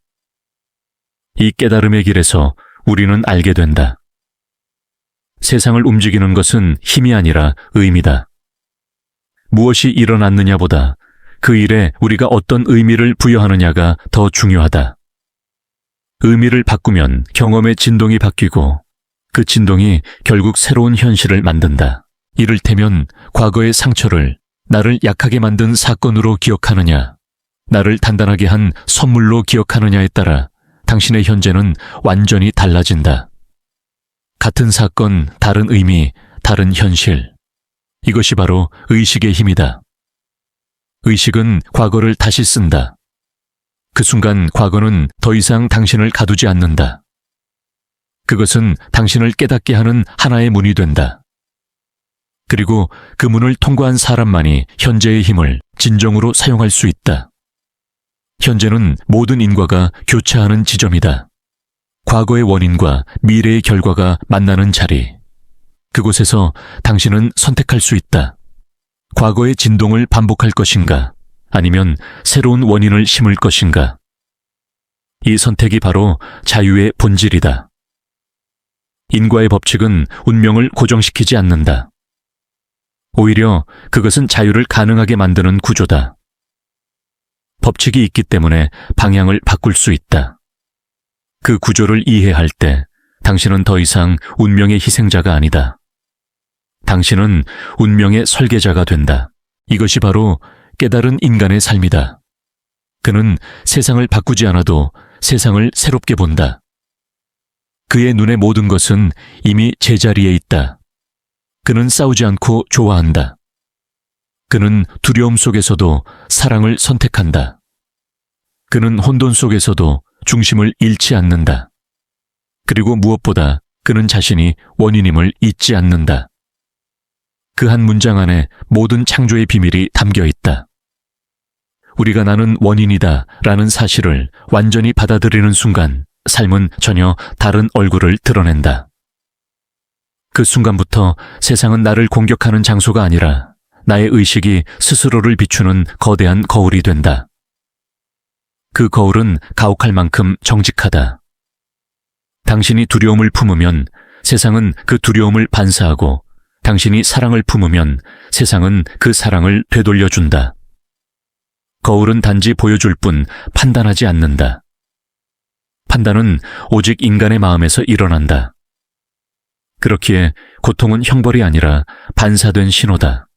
이 깨달음의 길에서 우리는 알게 된다. 세상을 움직이는 것은 힘이 아니라 의미다. 무엇이 일어났느냐보다 그 일에 우리가 어떤 의미를 부여하느냐가 더 중요하다. 의미를 바꾸면 경험의 진동이 바뀌고 그 진동이 결국 새로운 현실을 만든다. 이를테면 과거의 상처를 나를 약하게 만든 사건으로 기억하느냐, 나를 단단하게 한 선물로 기억하느냐에 따라 당신의 현재는 완전히 달라진다. 같은 사건, 다른 의미, 다른 현실. 이것이 바로 의식의 힘이다. 의식은 과거를 다시 쓴다. 그 순간 과거는 더 이상 당신을 가두지 않는다. 그것은 당신을 깨닫게 하는 하나의 문이 된다. 그리고 그 문을 통과한 사람만이 현재의 힘을 진정으로 사용할 수 있다. 현재는 모든 인과가 교차하는 지점이다. 과거의 원인과 미래의 결과가 만나는 자리. 그곳에서 당신은 선택할 수 있다. 과거의 진동을 반복할 것인가, 아니면 새로운 원인을 심을 것인가. 이 선택이 바로 자유의 본질이다. 인과의 법칙은 운명을 고정시키지 않는다. 오히려 그것은 자유를 가능하게 만드는 구조다. 법칙이 있기 때문에 방향을 바꿀 수 있다. 그 구조를 이해할 때 당신은 더 이상 운명의 희생자가 아니다. 당신은 운명의 설계자가 된다. 이것이 바로 깨달은 인간의 삶이다. 그는 세상을 바꾸지 않아도 세상을 새롭게 본다. 그의 눈에 모든 것은 이미 제자리에 있다. 그는 싸우지 않고 좋아한다. 그는 두려움 속에서도 사랑을 선택한다. 그는 혼돈 속에서도 중심을 잃지 않는다. 그리고 무엇보다 그는 자신이 원인임을 잊지 않는다. 그 한 문장 안에 모든 창조의 비밀이 담겨 있다. 우리가 나는 원인이다 라는 사실을 완전히 받아들이는 순간 삶은 전혀 다른 얼굴을 드러낸다. 그 순간부터 세상은 나를 공격하는 장소가 아니라 나의 의식이 스스로를 비추는 거대한 거울이 된다. 그 거울은 가혹할 만큼 정직하다. 당신이 두려움을 품으면 세상은 그 두려움을 반사하고 당신이 사랑을 품으면 세상은 그 사랑을 되돌려준다. 거울은 단지 보여줄 뿐 판단하지 않는다. 판단은 오직 인간의 마음에서 일어난다. 그렇기에 고통은 형벌이 아니라 반사된 신호다.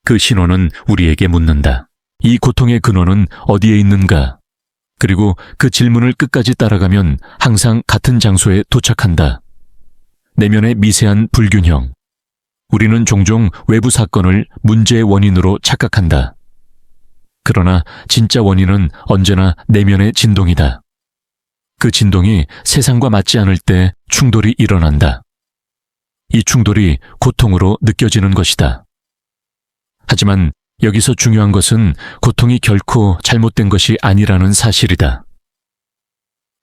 그 신호는 우리에게 묻는다. 이 고통의 근원은 어디에 있는가? 그리고 그 질문을 끝까지 따라가면 항상 같은 장소에 도착한다. 내면의 미세한 불균형. 우리는 종종 외부 사건을 문제의 원인으로 착각한다. 그러나 진짜 원인은 언제나 내면의 진동이다. 그 진동이 세상과 맞지 않을 때 충돌이 일어난다. 이 충돌이 고통으로 느껴지는 것이다. 하지만 여기서 중요한 것은 고통이 결코 잘못된 것이 아니라는 사실이다.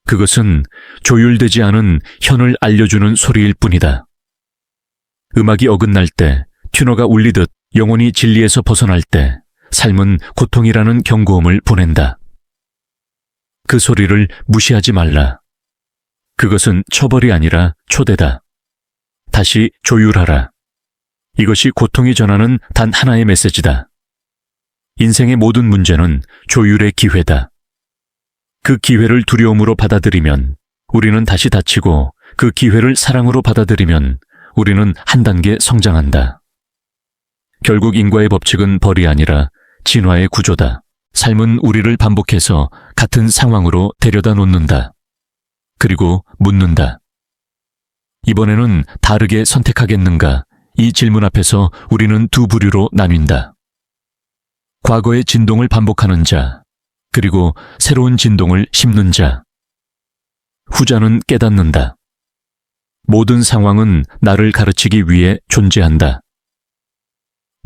그것은 조율되지 않은 현을 알려주는 소리일 뿐이다. 음악이 어긋날 때, 튜너가 울리듯 영혼이 진리에서 벗어날 때, 삶은 고통이라는 경고음을 보낸다. 그 소리를 무시하지 말라. 그것은 처벌이 아니라 초대다. 다시 조율하라. 이것이 고통이 전하는 단 하나의 메시지다. 인생의 모든 문제는 조율의 기회다. 그 기회를 두려움으로 받아들이면 우리는 다시 다치고, 그 기회를 사랑으로 받아들이면 우리는 한 단계 성장한다. 결국 인과의 법칙은 벌이 아니라 진화의 구조다. 삶은 우리를 반복해서 같은 상황으로 데려다 놓는다. 그리고 묻는다. 이번에는 다르게 선택하겠는가? 이 질문 앞에서 우리는 두 부류로 나뉜다. 과거의 진동을 반복하는 자, 그리고 새로운 진동을 심는 자. 후자는 깨닫는다. 모든 상황은 나를 가르치기 위해 존재한다.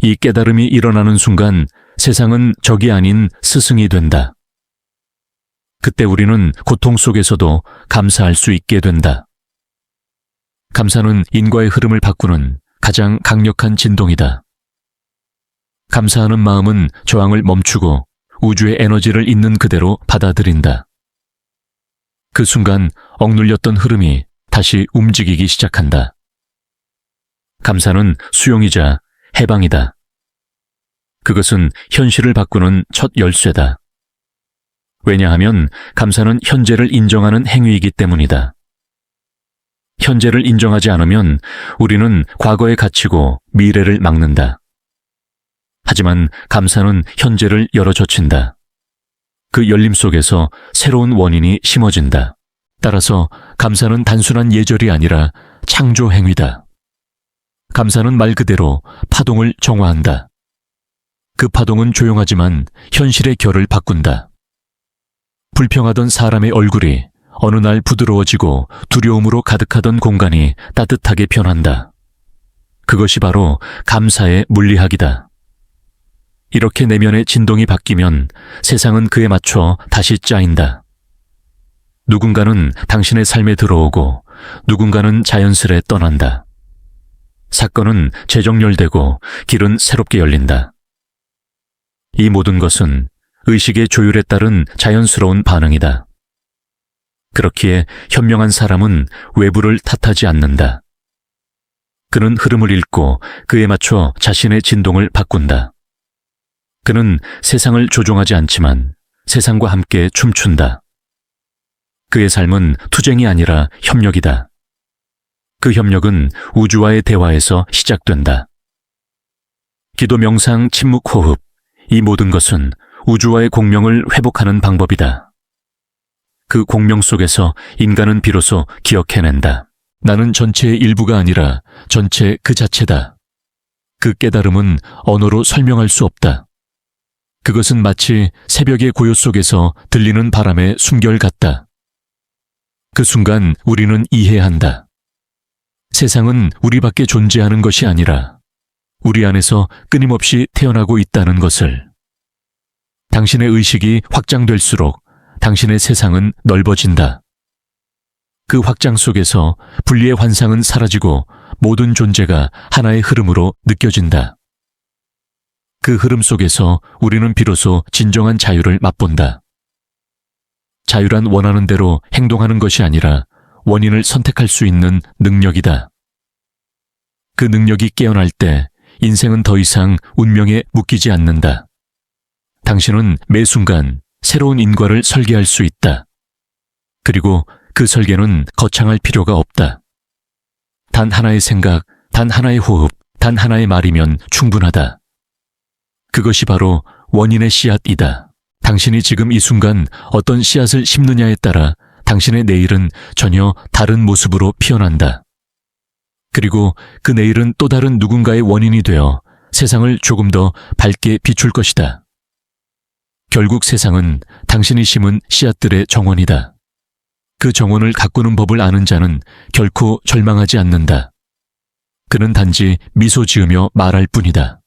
이 깨달음이 일어나는 순간 세상은 적이 아닌 스승이 된다. 그때 우리는 고통 속에서도 감사할 수 있게 된다. 감사는 인과의 흐름을 바꾸는 가장 강력한 진동이다. 감사하는 마음은 저항을 멈추고 우주의 에너지를 있는 그대로 받아들인다. 그 순간 억눌렸던 흐름이 다시 움직이기 시작한다. 감사는 수용이자 해방이다. 그것은 현실을 바꾸는 첫 열쇠다. 왜냐하면 감사는 현재를 인정하는 행위이기 때문이다. 현재를 인정하지 않으면 우리는 과거에 갇히고 미래를 막는다. 하지만 감사는 현재를 열어젖힌다. 그 열림 속에서 새로운 원인이 심어진다. 따라서 감사는 단순한 예절이 아니라 창조 행위다. 감사는 말 그대로 파동을 정화한다. 그 파동은 조용하지만 현실의 결을 바꾼다. 불평하던 사람의 얼굴이 어느 날 부드러워지고 두려움으로 가득하던 공간이 따뜻하게 변한다. 그것이 바로 감사의 물리학이다. 이렇게 내면의 진동이 바뀌면 세상은 그에 맞춰 다시 짜인다. 누군가는 당신의 삶에 들어오고 누군가는 자연스레 떠난다. 사건은 재정렬되고 길은 새롭게 열린다. 이 모든 것은 의식의 조율에 따른 자연스러운 반응이다. 그렇기에 현명한 사람은 외부를 탓하지 않는다. 그는 흐름을 읽고 그에 맞춰 자신의 진동을 바꾼다. 그는 세상을 조종하지 않지만 세상과 함께 춤춘다. 그의 삶은 투쟁이 아니라 협력이다. 그 협력은 우주와의 대화에서 시작된다. 기도, 명상, 침묵, 호흡, 이 모든 것은 우주와의 공명을 회복하는 방법이다. 그 공명 속에서 인간은 비로소 기억해낸다. 나는 전체의 일부가 아니라 전체 그 자체다. 그 깨달음은 언어로 설명할 수 없다. 그것은 마치 새벽의 고요 속에서 들리는 바람의 숨결 같다. 그 순간 우리는 이해한다. 세상은 우리 밖에 존재하는 것이 아니라 우리 안에서 끊임없이 태어나고 있다는 것을. 당신의 의식이 확장될수록 당신의 세상은 넓어진다. 그 확장 속에서 분리의 환상은 사라지고 모든 존재가 하나의 흐름으로 느껴진다. 그 흐름 속에서 우리는 비로소 진정한 자유를 맛본다. 자유란 원하는 대로 행동하는 것이 아니라 원인을 선택할 수 있는 능력이다. 그 능력이 깨어날 때 인생은 더 이상 운명에 묶이지 않는다. 당신은 매 순간 새로운 인과를 설계할 수 있다. 그리고 그 설계는 거창할 필요가 없다. 단 하나의 생각, 단 하나의 호흡, 단 하나의 말이면 충분하다. 그것이 바로 원인의 씨앗이다. 당신이 지금 이 순간 어떤 씨앗을 심느냐에 따라 당신의 내일은 전혀 다른 모습으로 피어난다. 그리고 그 내일은 또 다른 누군가의 원인이 되어 세상을 조금 더 밝게 비출 것이다. 결국 세상은 당신이 심은 씨앗들의 정원이다. 그 정원을 가꾸는 법을 아는 자는 결코 절망하지 않는다. 그는 단지 미소 지으며 말할 뿐이다.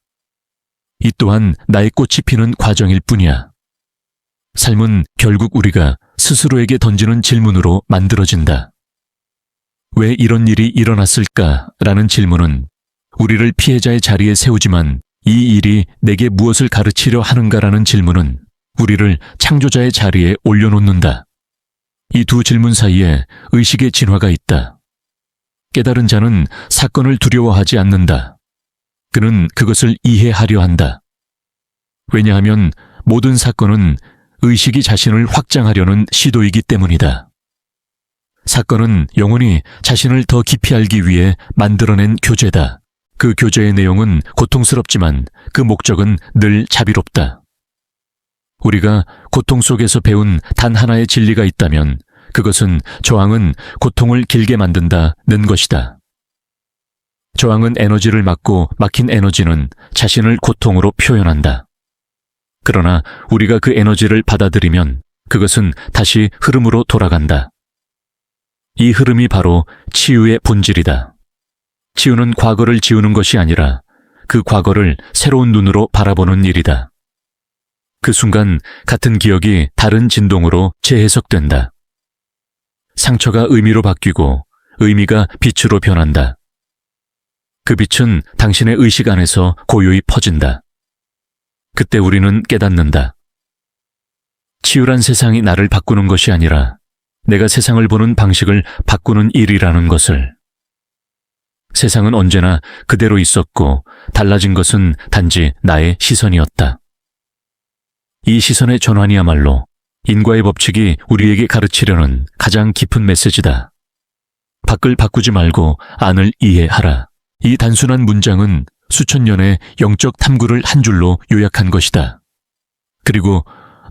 이 또한 나의 꽃이 피는 과정일 뿐이야. 삶은 결국 우리가 스스로에게 던지는 질문으로 만들어진다. 왜 이런 일이 일어났을까라는 질문은 우리를 피해자의 자리에 세우지만 이 일이 내게 무엇을 가르치려 하는가라는 질문은 우리를 창조자의 자리에 올려놓는다. 이 두 질문 사이에 의식의 진화가 있다. 깨달은 자는 사건을 두려워하지 않는다. 그는 그것을 이해하려 한다. 왜냐하면 모든 사건은 의식이 자신을 확장하려는 시도이기 때문이다. 사건은 영혼이 자신을 더 깊이 알기 위해 만들어낸 교재다. 그 교재의 내용은 고통스럽지만 그 목적은 늘 자비롭다. 우리가 고통 속에서 배운 단 하나의 진리가 있다면 그것은 저항은 고통을 길게 만든다는 것이다. 저항은 에너지를 막고 막힌 에너지는 자신을 고통으로 표현한다. 그러나 우리가 그 에너지를 받아들이면 그것은 다시 흐름으로 돌아간다. 이 흐름이 바로 치유의 본질이다. 치유는 과거를 지우는 것이 아니라 그 과거를 새로운 눈으로 바라보는 일이다. 그 순간 같은 기억이 다른 진동으로 재해석된다. 상처가 의미로 바뀌고 의미가 빛으로 변한다. 그 빛은 당신의 의식 안에서 고요히 퍼진다. 그때 우리는 깨닫는다. 치유란 세상이 나를 바꾸는 것이 아니라 내가 세상을 보는 방식을 바꾸는 일이라는 것을. 세상은 언제나 그대로 있었고 달라진 것은 단지 나의 시선이었다. 이 시선의 전환이야말로 인과의 법칙이 우리에게 가르치려는 가장 깊은 메시지다. 밖을 바꾸지 말고 안을 이해하라. 이 단순한 문장은 수천 년의 영적 탐구를 한 줄로 요약한 것이다. 그리고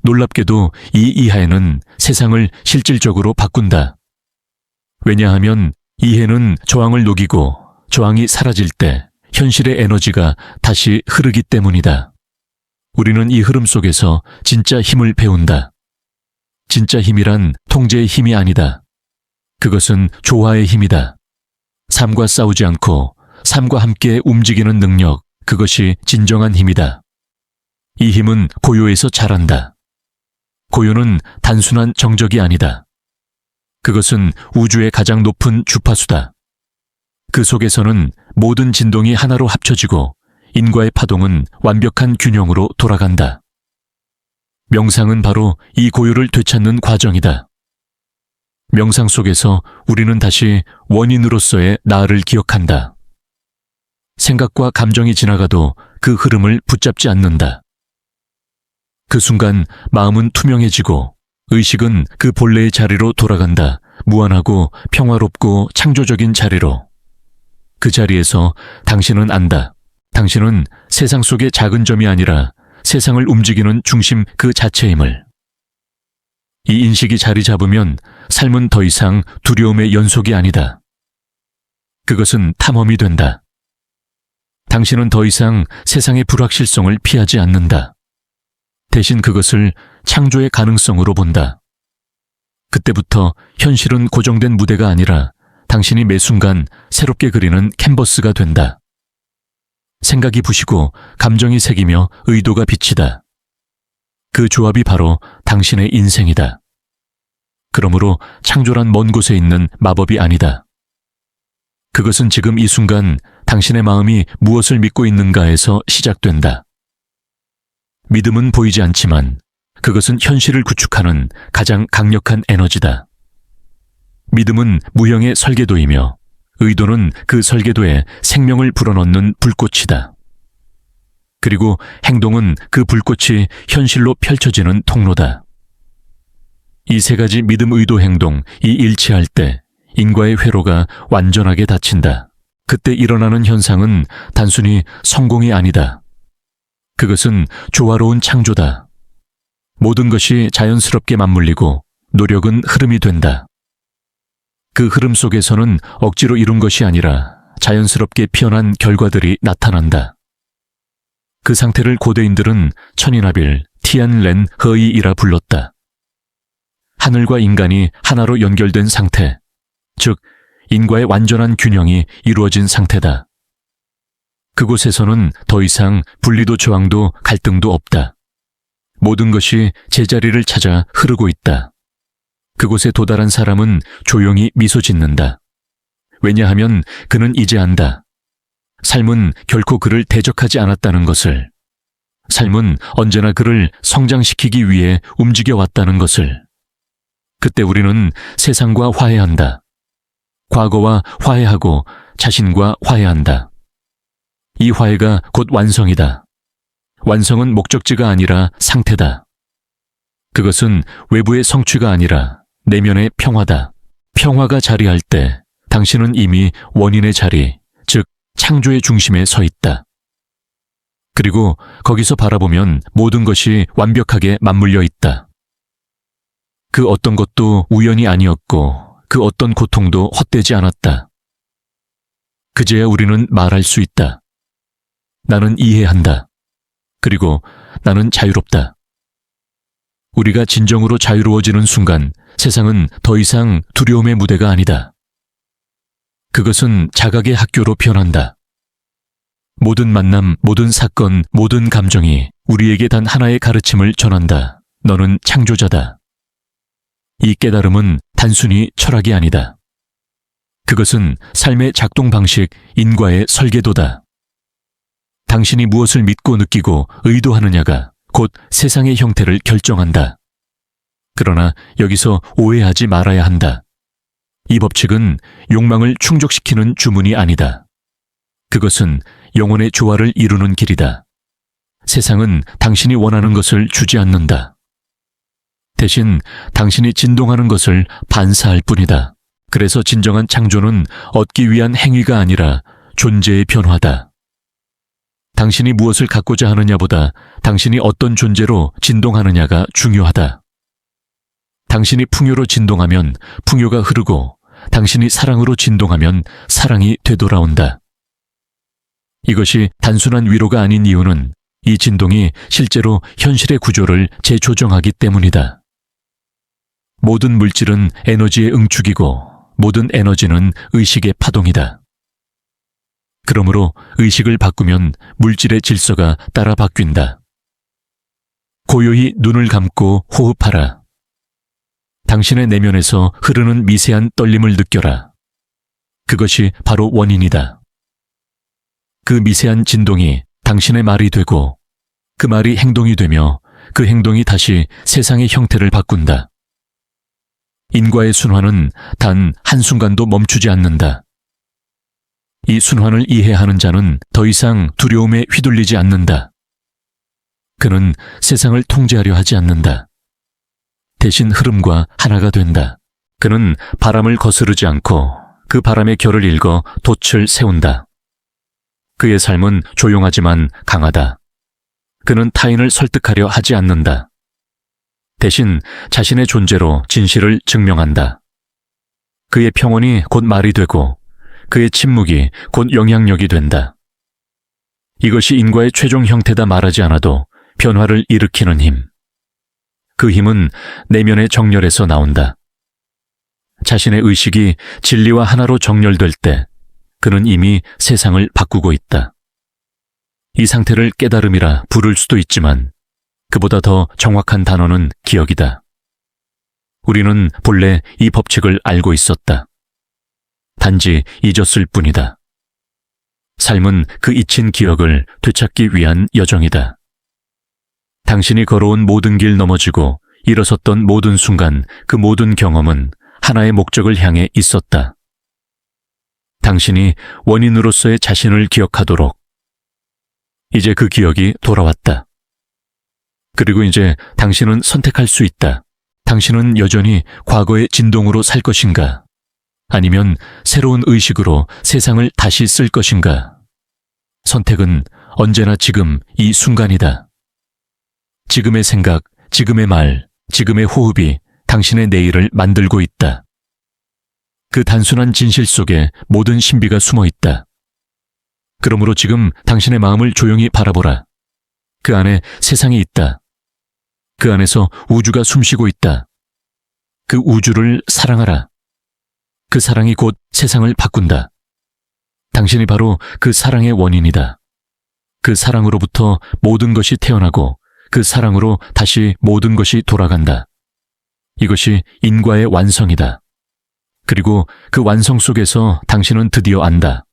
놀랍게도 이 이해는 세상을 실질적으로 바꾼다. 왜냐하면 이해는 저항을 녹이고 저항이 사라질 때 현실의 에너지가 다시 흐르기 때문이다. 우리는 이 흐름 속에서 진짜 힘을 배운다. 진짜 힘이란 통제의 힘이 아니다. 그것은 조화의 힘이다. 삶과 싸우지 않고 삶과 함께 움직이는 능력, 그것이 진정한 힘이다. 이 힘은 고요에서 자란다. 고요는 단순한 정적이 아니다. 그것은 우주의 가장 높은 주파수다. 그 속에서는 모든 진동이 하나로 합쳐지고 인과의 파동은 완벽한 균형으로 돌아간다. 명상은 바로 이 고요를 되찾는 과정이다. 명상 속에서 우리는 다시 원인으로서의 나를 기억한다. 생각과 감정이 지나가도 그 흐름을 붙잡지 않는다. 그 순간 마음은 투명해지고 의식은 그 본래의 자리로 돌아간다. 무한하고 평화롭고 창조적인 자리로. 그 자리에서 당신은 안다. 당신은 세상 속의 작은 점이 아니라 세상을 움직이는 중심 그 자체임을. 이 인식이 자리 잡으면 삶은 더 이상 두려움의 연속이 아니다. 그것은 탐험이 된다. 당신은 더 이상 세상의 불확실성을 피하지 않는다. 대신 그것을 창조의 가능성으로 본다. 그때부터 현실은 고정된 무대가 아니라 당신이 매 순간 새롭게 그리는 캔버스가 된다. 생각이 부시고 감정이 새기며 의도가 비치다. 그 조합이 바로 당신의 인생이다. 그러므로 창조란 먼 곳에 있는 마법이 아니다. 그것은 지금 이 순간 당신의 마음이 무엇을 믿고 있는가에서 시작된다. 믿음은 보이지 않지만 그것은 현실을 구축하는 가장 강력한 에너지다. 믿음은 무형의 설계도이며 의도는 그 설계도에 생명을 불어넣는 불꽃이다. 그리고 행동은 그 불꽃이 현실로 펼쳐지는 통로다. 이 세 가지 믿음, 의도, 행동, 이 일치할 때 인과의 회로가 완전하게 닫힌다. 그때 일어나는 현상은 단순히 성공이 아니다. 그것은 조화로운 창조다. 모든 것이 자연스럽게 맞물리고 노력은 흐름이 된다. 그 흐름 속에서는 억지로 이룬 것이 아니라 자연스럽게 피어난 결과들이 나타난다. 그 상태를 고대인들은 천인합일, 티안렌 허이이라 불렀다. 하늘과 인간이 하나로 연결된 상태, 즉 인과의 완전한 균형이 이루어진 상태다. 그곳에서는 더 이상 분리도 저항도 갈등도 없다. 모든 것이 제자리를 찾아 흐르고 있다. 그곳에 도달한 사람은 조용히 미소 짓는다. 왜냐하면 그는 이제 안다. 삶은 결코 그를 대적하지 않았다는 것을. 삶은 언제나 그를 성장시키기 위해 움직여왔다는 것을. 그때 우리는 세상과 화해한다. 과거와 화해하고 자신과 화해한다. 이 화해가 곧 완성이다. 완성은 목적지가 아니라 상태다. 그것은 외부의 성취가 아니라 내면의 평화다. 평화가 자리할 때 당신은 이미 원인의 자리, 즉 창조의 중심에 서 있다. 그리고 거기서 바라보면 모든 것이 완벽하게 맞물려 있다. 그 어떤 것도 우연이 아니었고 그 어떤 고통도 헛되지 않았다. 그제야 우리는 말할 수 있다. 나는 이해한다. 그리고 나는 자유롭다. 우리가 진정으로 자유로워지는 순간 세상은 더 이상 두려움의 무대가 아니다. 그것은 자각의 학교로 변한다. 모든 만남, 모든 사건, 모든 감정이 우리에게 단 하나의 가르침을 전한다. 너는 창조자다. 이 깨달음은 단순히 철학이 아니다. 그것은 삶의 작동 방식, 인과의 설계도다. 당신이 무엇을 믿고 느끼고 의도하느냐가 곧 세상의 형태를 결정한다. 그러나 여기서 오해하지 말아야 한다. 이 법칙은 욕망을 충족시키는 주문이 아니다. 그것은 영혼의 조화를 이루는 길이다. 세상은 당신이 원하는 것을 주지 않는다. 대신 당신이 진동하는 것을 반사할 뿐이다. 그래서 진정한 창조는 얻기 위한 행위가 아니라 존재의 변화다. 당신이 무엇을 갖고자 하느냐보다 당신이 어떤 존재로 진동하느냐가 중요하다. 당신이 풍요로 진동하면 풍요가 흐르고 당신이 사랑으로 진동하면 사랑이 되돌아온다. 이것이 단순한 위로가 아닌 이유는 이 진동이 실제로 현실의 구조를 재조정하기 때문이다. 모든 물질은 에너지의 응축이고 모든 에너지는 의식의 파동이다. 그러므로 의식을 바꾸면 물질의 질서가 따라 바뀐다. 고요히 눈을 감고 호흡하라. 당신의 내면에서 흐르는 미세한 떨림을 느껴라. 그것이 바로 원인이다. 그 미세한 진동이 당신의 말이 되고 그 말이 행동이 되며 그 행동이 다시 세상의 형태를 바꾼다. 인과의 순환은 단 한순간도 멈추지 않는다. 이 순환을 이해하는 자는 더 이상 두려움에 휘둘리지 않는다. 그는 세상을 통제하려 하지 않는다. 대신 흐름과 하나가 된다. 그는 바람을 거스르지 않고 그 바람의 결을 읽어 돛을 세운다. 그의 삶은 조용하지만 강하다. 그는 타인을 설득하려 하지 않는다. 대신 자신의 존재로 진실을 증명한다. 그의 평온이 곧 말이 되고 그의 침묵이 곧 영향력이 된다. 이것이 인과의 최종 형태다 말하지 않아도 변화를 일으키는 힘. 그 힘은 내면의 정렬에서 나온다. 자신의 의식이 진리와 하나로 정렬될 때 그는 이미 세상을 바꾸고 있다. 이 상태를 깨달음이라 부를 수도 있지만 그보다 더 정확한 단어는 기억이다. 우리는 본래 이 법칙을 알고 있었다. 단지 잊었을 뿐이다. 삶은 그 잊힌 기억을 되찾기 위한 여정이다. 당신이 걸어온 모든 길 넘어지고 일어섰던 모든 순간 그 모든 경험은 하나의 목적을 향해 있었다. 당신이 원인으로서의 자신을 기억하도록. 이제 그 기억이 돌아왔다. 그리고 이제 당신은 선택할 수 있다. 당신은 여전히 과거의 진동으로 살 것인가? 아니면 새로운 의식으로 세상을 다시 쓸 것인가? 선택은 언제나 지금 이 순간이다. 지금의 생각, 지금의 말, 지금의 호흡이 당신의 내일을 만들고 있다. 그 단순한 진실 속에 모든 신비가 숨어 있다. 그러므로 지금 당신의 마음을 조용히 바라보라. 그 안에 세상이 있다. 그 안에서 우주가 숨쉬고 있다. 그 우주를 사랑하라. 그 사랑이 곧 세상을 바꾼다. 당신이 바로 그 사랑의 원인이다. 그 사랑으로부터 모든 것이 태어나고 그 사랑으로 다시 모든 것이 돌아간다. 이것이 인과의 완성이다. 그리고 그 완성 속에서 당신은 드디어 안다.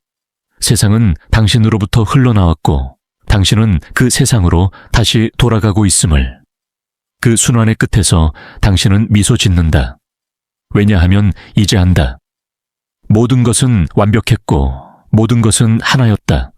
세상은 당신으로부터 흘러나왔고 당신은 그 세상으로 다시 돌아가고 있음을. 그 순환의 끝에서 당신은 미소 짓는다. 왜냐하면 이제 안다. 모든 것은 완벽했고 모든 것은 하나였다.